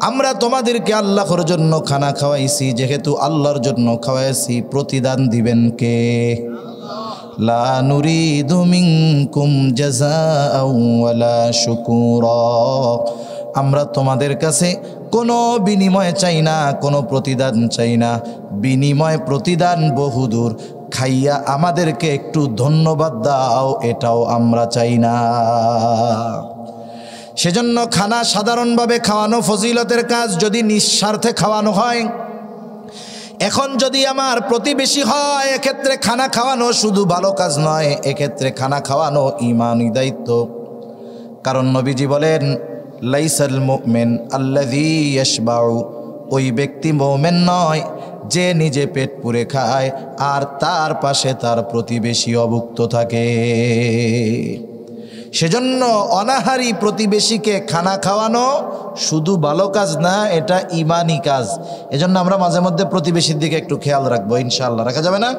আমরা তোমাদেরকে আল্লাহর জন্য খানা খাওয়াইছি, যেহেতু আল্লাহর জন্য খাওয়াইছি, প্রতিদান দিবেন কে? লা নুরিদু মিনকুম জাযাআও ওয়ালা শুকুরা, আমরা তোমাদের কাছে কোনো বিনিময় চাই না, কোনো প্রতিদান চাই না। বিনিময় প্রতিদান বহুদূর, খাইয়া আমাদেরকে একটু ধন্যবাদ দাও, এটাও আমরা চাই না। সেজন্য খানা সাধারণভাবে খাওয়ানো ফজিলতের কাজ, যদি নিঃস্বার্থে খাওয়ানো হয়। এখন যদি আমার প্রতিবেশী হয়, এক্ষেত্রে খানা খাওয়ানো শুধু ভালো কাজ নয়, এক্ষেত্রে খানা খাওয়ানো ঈমানি দায়িত্ব। কারণ নবীজি বলেন, লাইসাল মুমিন আল্লাযী ইয়াশবাউ, ওই ব্যক্তি মুমিন নয় যে নিজে পেট পুরে খায় আর তার পাশে তার প্রতিবেশী অভুক্ত থাকে। সেজন্য অনাহারী প্রতিবেশীকে খানা খাওয়ানো শুধু ভালো কাজ না, এটা ঈমানি কাজ। এজন্য আমরা মাঝে মধ্যে প্রতিবেশীর দিকে একটু খেয়াল রাখবো, ইনশাআল্লাহ। রাখা যাবে না?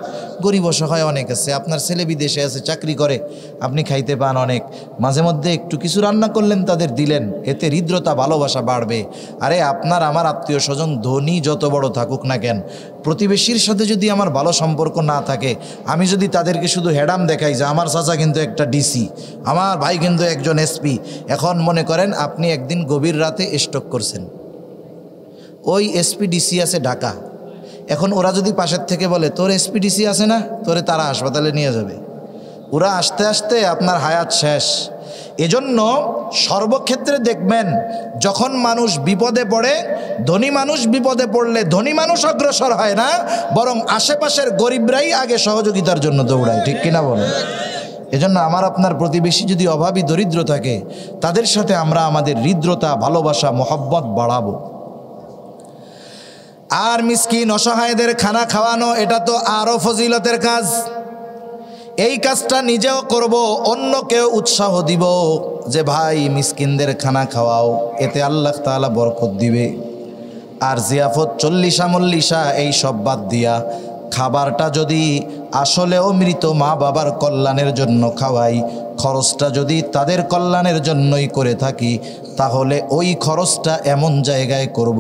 গরিব অসহায় অনেক আছে, আপনার ছেলে বিদেশে আছে, চাকরি করে, আপনি খাইতে পান অনেক, মাঝে মধ্যে একটু কিছু রান্না করলেন, তাদের দিলেন, এতে হৃদ্রতা, ভালোবাসা বাড়বে। আরে আপনার আমার আত্মীয় স্বজন ধনী যত বড় থাকুক না কেন, প্রতিবেশীর সাথে যদি আমার ভালো সম্পর্ক না থাকে, আমি যদি তাদেরকে শুধু হেডাম দেখাই যে আমার চাচা কিন্তু একটা ডিসি, আমার ভাই কিন্তু একজন এসপি। এখন মনে করেন আপনি একদিন গভীর রাতে স্ট্রোক করছেন, ওই এসপি ডিসি আছে ঢাকা। এখন ওরা যদি পাশের থেকে বলে তোর এসপি ডিসি আছে না, তোরে তারা হাসপাতালে নিয়ে যাবে, ওরা আসতে আসতে আপনার হায়াত শেষ। এজন্য সর্বক্ষেত্রে দেখবেন, যখন মানুষ বিপদে পড়ে, ধনী মানুষ বিপদে পড়লে ধনী মানুষ অগ্রসর হয় না, বরং আশেপাশের গরিবরাই আগে সহযোগিতার জন্য দৌড়ায়। ঠিক কিনা বলেন? এজন্য আমার আপনার প্রতিবেশী যদি অভাবী দরিদ্র থাকে, তাদের সাথে আমরা আমাদের হৃদ্রতা, ভালোবাসা, মহব্বত বাড়াবো। আর মিসকিন অসহায়দের খানা খাওয়ানো, এটা তো আরও ফজিলতের কাজ। এই কাজটা নিজেও করব, অন্যকেও উৎসাহ দিব যে ভাই মিসকিনদের খানা খাওয়াও, এতে আল্লাহ তাআলা বরকত দিবে। আর জিয়াফত, চল্লিশা মল্লিশা এই সব বাদ দিয়া খাবারটা যদি আসলেও মৃত মা বাবার কল্যাণের জন্য খাওয়াই, খরচটা যদি তাদের কল্যাণের জন্যই করে থাকি, তাহলে ওই খরচটা এমন জায়গায় করব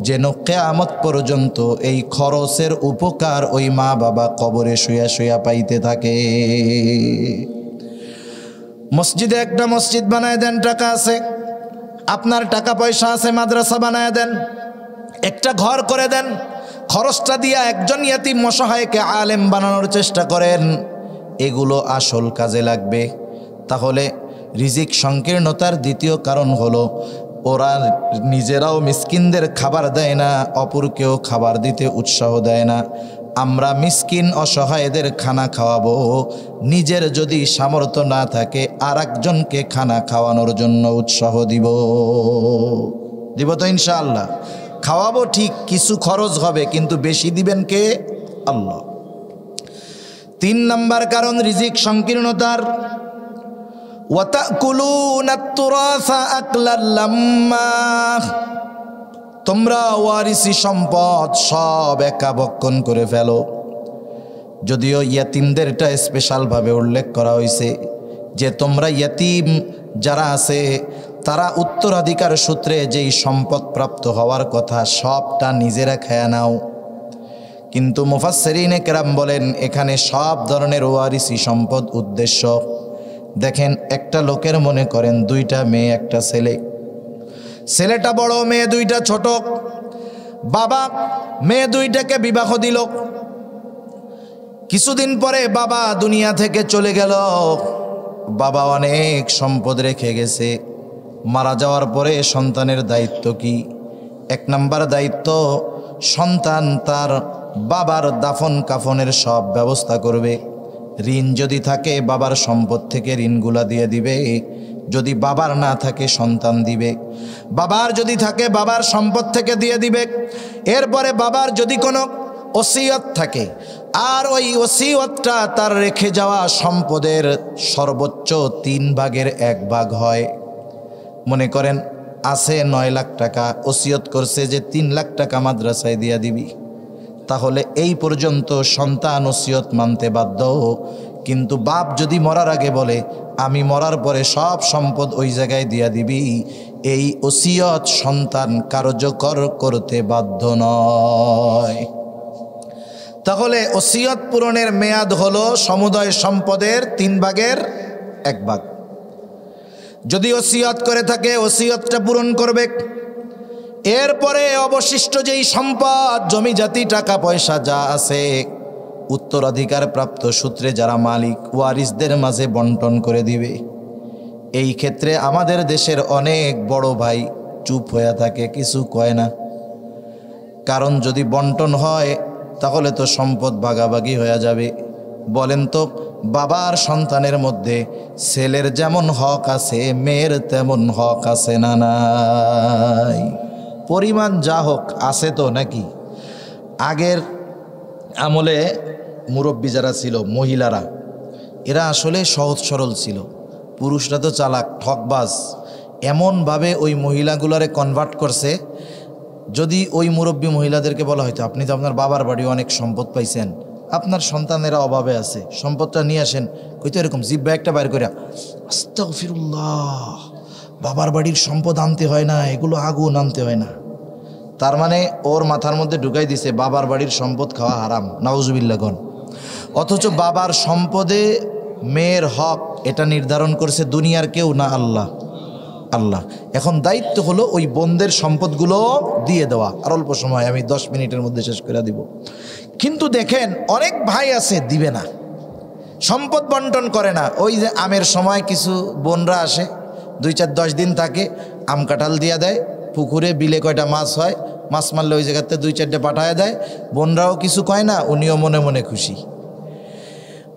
যেন কিয়ামত পর্যন্ত এই খরচের উপকার ওই মা বাবা কবরে শুয়া শুয়া পাইতে থাকে। মসজিদে একটা মসজিদ বানায় দেন, টাকা আছে, আপনার টাকা পয়সা আছে, মাদ্রাসা বানায় দেন, একটা ঘর করে দেন, খরচটা দিয়া একজন ইয়াতিম অসহায়কে আলেম বানানোর চেষ্টা করেন, এগুলো আসল কাজে লাগবে। তাহলে রিজিক সংকীর্ণতার দ্বিতীয় কারণ হলো ওরা নিজেরাও মিসকিনদের খাবার দেয় না, অপরকেও খাবার দিতে উৎসাহ দেয় না। আমরা মিসকিন অসহায়দের খানা খাওয়াবো, নিজের যদি সামর্থ্য না থাকে আরেকজনকে খানা খাওয়ানোর জন্য উৎসাহ দিব তো ইনশাআল্লাহ। খাওয়াবো ঠিক, কিছু খরচ হবে, কিন্তু বেশি দিবেন কে? আল্লাহ। 3 নাম্বার কারণ রিজিক সংকীর্ণতার, ওয়াতাকুলুনাত তুরাসা আকলাল লাম্মা, তোমরা ওয়ারিসি সম্পদ সব একা ভক্ষণ করে ফেলো। যদিও ইয়াতিমদেরটা স্পেশালভাবে উল্লেখ করা হয়েছে যে তোমরা ইয়াতিম যারা আছে তারা উত্তরাধিকার সূত্রে যেই সম্পদ প্রাপ্ত হওয়ার কথা সবটা নিজেরা খেয়ে নাও। কিন্তু মুফাসসিরিনে কেরাম বলেন এখানে সব ধরনের ওয়ারিসি সম্পদ উদ্দেশ্য। দেখেন, একটা লোকের মনে করেন 2টা মেয়ে, একটা ছেলে, ছেলেটা বড়, মেয়ে 2টা ছোট। বাবা মেয়ে 2টাকে বিবাহ দিল। কিছুদিন পরে বাবা দুনিয়া থেকে চলে গেল। বাবা অনেক সম্পদ রেখে গেছে। মারা যাওয়ার পরে সন্তানের দায়িত্ব কি? 1 নাম্বার দায়িত্ব, সন্তান তার বাবার দাফন কাফনের সব ব্যবস্থা করবে। ঋণ যদি থাকে বাবার সম্পদ থেকে ঋণগুলা দিয়ে দিবে, যদি বাবার না থাকে সন্তান দিবে। বাবার যদি থাকে বাবার সম্পদ থেকে দিয়ে দিবে। এরপরে বাবার যদি কোনো ওসিয়ত থাকে আর ওই ওসিয়তটা তার রেখে যাওয়া সম্পদের সর্বোচ্চ 3 ভাগের 1 ভাগ হয়। মনে করেন আছে 9 লাখ টাকা, ওসিয়ত করছে যে 3 লাখ টাকা মাদ্রাসায় দিয়া দিবি, তাহলে এই পর্যন্ত সন্তান ওসিয়ত মানতে বাধ্য। কিন্তু বাপ যদি মরার আগে বলে আমি মরার পরে সব সম্পদ ওই জায়গায় দিয়া দিবি, এই ওসিয়ত সন্তান কার্যকর করতে বাধ্য নয়। তাহলে ওসিয়ত পূরণের মেয়াদ হলো সমুদয় সম্পদের 3 ভাগের 1 ভাগ। যদি ওসিয়ত করে থাকে ওসিয়তটা পূরণ করবে। এরপরে অবশিষ্ট যেই সম্পদ জমি জাতি টাকা পয়সা যা আছে উত্তরাধিকার প্রাপ্ত সূত্রে যারা মালিক ওয়ারিসদের মাঝে বন্টন করে দিবে। এই ক্ষেত্রে আমাদের দেশের অনেক বড় ভাই চুপ হয়ে থাকে, কিছু কয় না। কারণ যদি বন্টন হয় তাহলে তো সম্পদ ভাগাভাগি হয়ে যাবে। বলেন তো, বাবার সন্তানের মধ্যে ছেলের যেমন হক আছে মেয়ের তেমন হক আছে না নাই? পরিমাণ যা হোক আছে তো নাকি? আগের আমলে মুরব্বী যারা ছিল মহিলারা, এরা আসলে সহজ সরল ছিল। পুরুষরা তো চালাক ঠকবাজ, এমনভাবে ওই মহিলাগুলারে কনভার্ট করছে। যদি ওই মুরব্বী মহিলাদেরকে বলা হয়তো আপনি তো আপনার বাবার বাড়ি অনেক সম্পদ পাইছেন, আপনার সন্তানেরা অভাবে আছে, সম্পদটা নিয়ে আসেন, কইতো এরকম জিব্বা একটা বাইর করে আস্তাগফিরুল্লাহ, বাবার বাড়ির সম্পদ আনতে হয় না, এগুলো আগুন আনতে হয় না। তার মানে ওর মাথার মধ্যে ঢুকাই দিছে বাবার বাড়ির সম্পদ খাওয়া হারাম, নাউজুবিল্লাহ গণ। অথচ বাবার সম্পদে মেয়ের হক এটা নির্ধারণ করছে দুনিয়ার কেউ না, আল্লাহ। আল্লাহ এখন দায়িত্ব হলো ওই বোনদের সম্পদগুলো দিয়ে দেওয়া। আর অল্প সময়, আমি 10 মিনিটের মধ্যে শেষ করে দিব। কিন্তু দেখেন অনেক ভাই আছে দিবে না, সম্পদ বন্টন করে না। ওই যে আমের সময় কিছু বোনরা আসে, 2-4-10 দিন থাকে, আম কাঁঠাল দিয়া দেয়, পুকুরে বিলে কয়টা মাছ হয়, মাছ মারলে ওই জায়গাতে 2-4টে পাঠায় দেয়। বোনরাও কিছু কয় না, উনিও মনে মনে খুশি।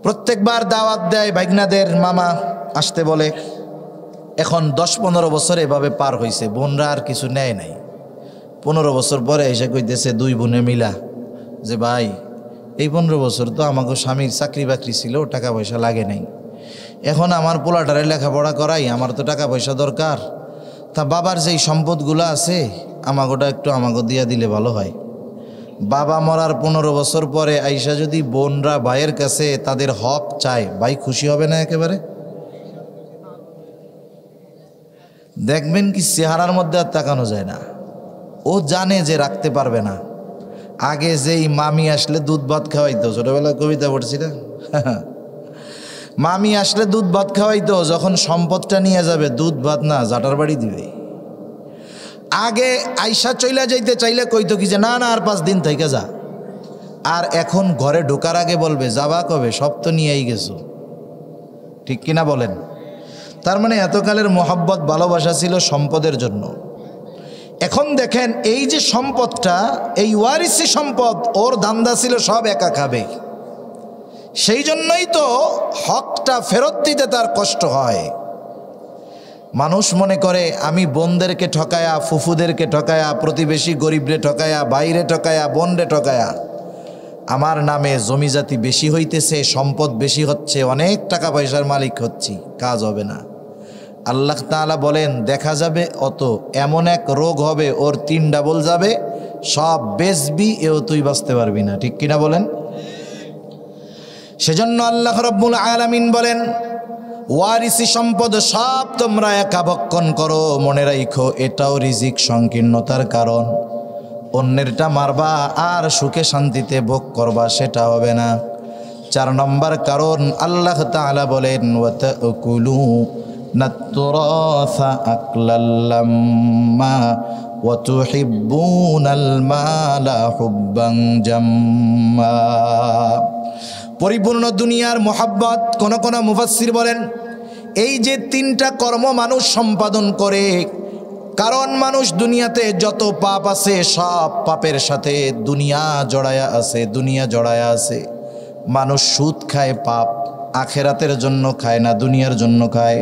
প্রত্যেকবার দাওয়াত দেয়, ভাগনাদের মামা আসতে বলে। এখন 10-15 বছর এভাবে পার হয়েছে, বোনরা আর কিছু নেয় নাই। 15 বছর পরে এসে কইতেছে 2 বোনে মিলা যে ভাই এই 15 বছর তো আমাকে স্বামীর চাকরি বাকরি ছিল, টাকা পয়সা লাগে নাই, এখন আমার পোলাটারে লেখাপড়া করাই, আমার তো টাকা পয়সা দরকার। তা বাবার যেই সম্পদগুলো আছে আমাগোটা একটু আমাকে দিয়া দিলে ভালো হয়। বাবা মরার 15 বছর পরে আইসা যদি বোনরা ভাইয়ের কাছে তাদের হক চায়, ভাই খুশি হবে না একেবারে? দেখবেন কি চেহারার মধ্যে আর তাকানো যায় না। ও জানে যে রাখতে পারবে না। আগে যেই মামি আসলে দুধ ভাত খাওয়াইতো, ছোটবেলায় কবিতা পড়ছি না, মামি আসলে দুধ ভাত খাওয়াইতো, যখন সম্পদটা নিয়ে যাবে দুধ ভাত না জাটার বাড়ি দিবে। আগে আইসা চইলা যাইতে চাইলে কইতো কি যে না না আর 5 দিন থেকে যা। আর এখন ঘরে ঢোকার আগে বলবে যাবা কবে, সব তো নিয়েই গেছো। ঠিক কিনা বলেন? তার মানে এতকালের মোহাব্বত ভালোবাসা ছিল সম্পদের জন্য। এখন দেখেন এই যে সম্পদটা, এই ওয়ারিসি সম্পদ, ওর ধান্দা ছিল সব একা খাবে। সেই জন্যই তো হকটা ফেরত দিতে তার কষ্ট হয়। মানুষ মনে করে আমি বোনদেরকে ঠকায়া, ফুফুদেরকে ঠকায়া, প্রতিবেশী গরিবরে ঠকায়া, বাইরে ঠকায়া, বোনরে ঠকায়া আমার নামে জমিজাতি বেশি হইতেছে, সম্পদ বেশি হচ্ছে, অনেক টাকা পয়সার মালিক হচ্ছি, কাজ হবে না। আল্লাহ তাআলা বলেন দেখা যাবে অত, এমন এক রোগ হবে ওর 3 ডাবল যাবে, সব বেচবি এও তুই বাঁচতে পারবি না। ঠিক কিনা বলেন? সেজন্য আল্লাহ রাব্বুল আলামিন বলেন ওয়ারিসি সম্পদ সব তোমরা একা ভক্ষণ করো, মনে রাখো এটাও রিজিক সংকীর্ণতার কারণ। অন্যেরটা মারবা আর সুখে শান্তিতে ভোগ করবা, সেটা হবে না। 4 নম্বর কারণ আল্লাহ তাআলা বলেন ওয়াতাকুলু নাতুরাসা আকলাল্লাম্মা ওয়া তুহিব্বুনাল মালা হুব্বান জাম্মা। পরিপূর্ণ দুনিয়ার মোহাব্বত। কোন কোন মুফাসসির বলেন এই যে 3টা কর্ম মানুষ সম্পাদন করে, কারণ মানুষ দুনিয়াতে যত পাপ আছে সব পাপের সাথে দুনিয়া জড়ায়া আছে, দুনিয়া জড়ায়া আছে। মানুষ সুদ খায়, পাপ আখেরাতের জন্য খায় না, দুনিয়ার জন্য খায়।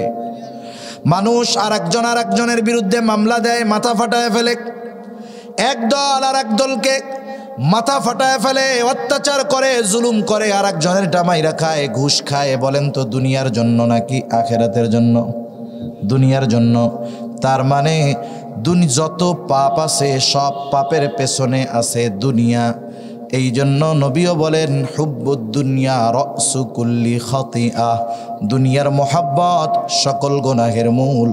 মানুষ আরেকজনের বিরুদ্ধে মামলা দেয়, মাথা ফাটায় ফেলে। একদল আর এক দলকে মাথা ফাটায় ফেলে, অত্যাচার করে, জুলুম করে, আরেকজনের ডামাইরা খায়, ঘুষ খায়। বলেন তো দুনিয়ার জন্য নাকি আখেরাতের জন্য? দুনিয়ার জন্য। তার মানে যত পাপ আছে সব পাপের পেছনে আছে দুনিয়া। এই জন্য নবীও বলেন হুব্বুদ দুনিয়া রাসু কুল্লি খাতিআহ, দুনিয়ার মোহাব্বত সকল গুনাহের মূল।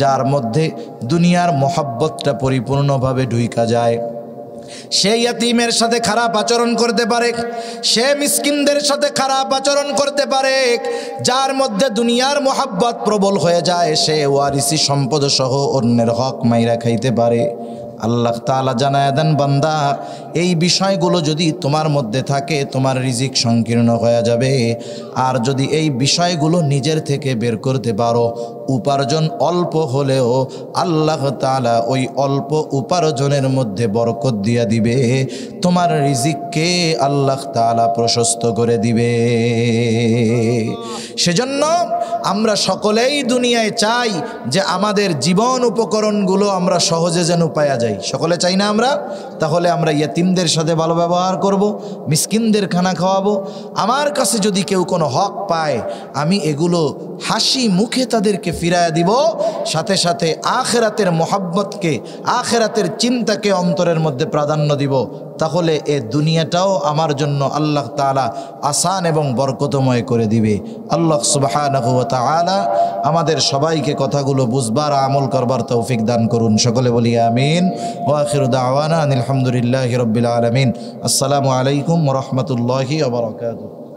যার মধ্যে দুনিয়ার মোহাব্বতটা পরিপূর্ণভাবে ঢুইকা যায়, সে ইয়াতীমের সাথে খারাপ আচরণ করতে পারে, সে মিসকিনদের সাথে খারাপ আচরণ করতে পারে। যার মধ্যে দুনিয়ার মোহাব্বত প্রবল হয়ে যায়, সে ওয়ারিসি সম্পদ সহ অন্যের হক মাইরা খাইতে পারে। আল্লাহ তাআলা জানায় দেন বান্দা এই বিষয়গুলো যদি তোমার মধ্যে থাকে তোমার রিজিক সংকীর্ণ হয়ে যাবে। আর যদি এই বিষয়গুলো নিজের থেকে বের করতে পারো, উপার্জন অল্প হলেও আল্লাহ তাআলা ওই অল্প উপার্জনের মধ্যে বরকত দিয়া দিবে, তোমার রিজিককে আল্লাহ তাআলা প্রশস্ত করে দিবে। সেজন্য আমরা সকলেই দুনিয়ায় চাই যে আমাদের জীবন উপকরণগুলো আমরা সহজে যেন পাওয়া যায়। সকলে চাই না আমরা? তাহলে আমরা ইয়াতিমদের সাথে ভালো ব্যবহার করব, মিসকিনদের খানা খাওয়াবো। আমার কাছে যদি কেউ কোনো হক পায়, আমি এগুলো হাসি মুখে তাদেরকে ফিরায় দিব, সাথে সাথে আখেরাতের মোহাব্বতকে, আখেরাতের চিন্তাকে অন্তরের মধ্যে প্রাধান্য দিব। তাহলে এ দুনিয়াটাও আমার জন্য আল্লাহ তাআলা আসান এবং বরকতময় করে দিবে। আল্লাহ সুবহানাহু ওয়া তাআলা আমাদের সবাইকে কথাগুলো বুঝবার, আমল করবার তৌফিক দান করুন। সকলে বলি আমিন। ওয়া আখিরু দাওয়ানা আলহামদুলিল্লাহি রাব্বিল আলামিন। আসসালামু আলাইকুম ওয়া রাহমাতুল্লাহি ওয়া বারাকাতুহু।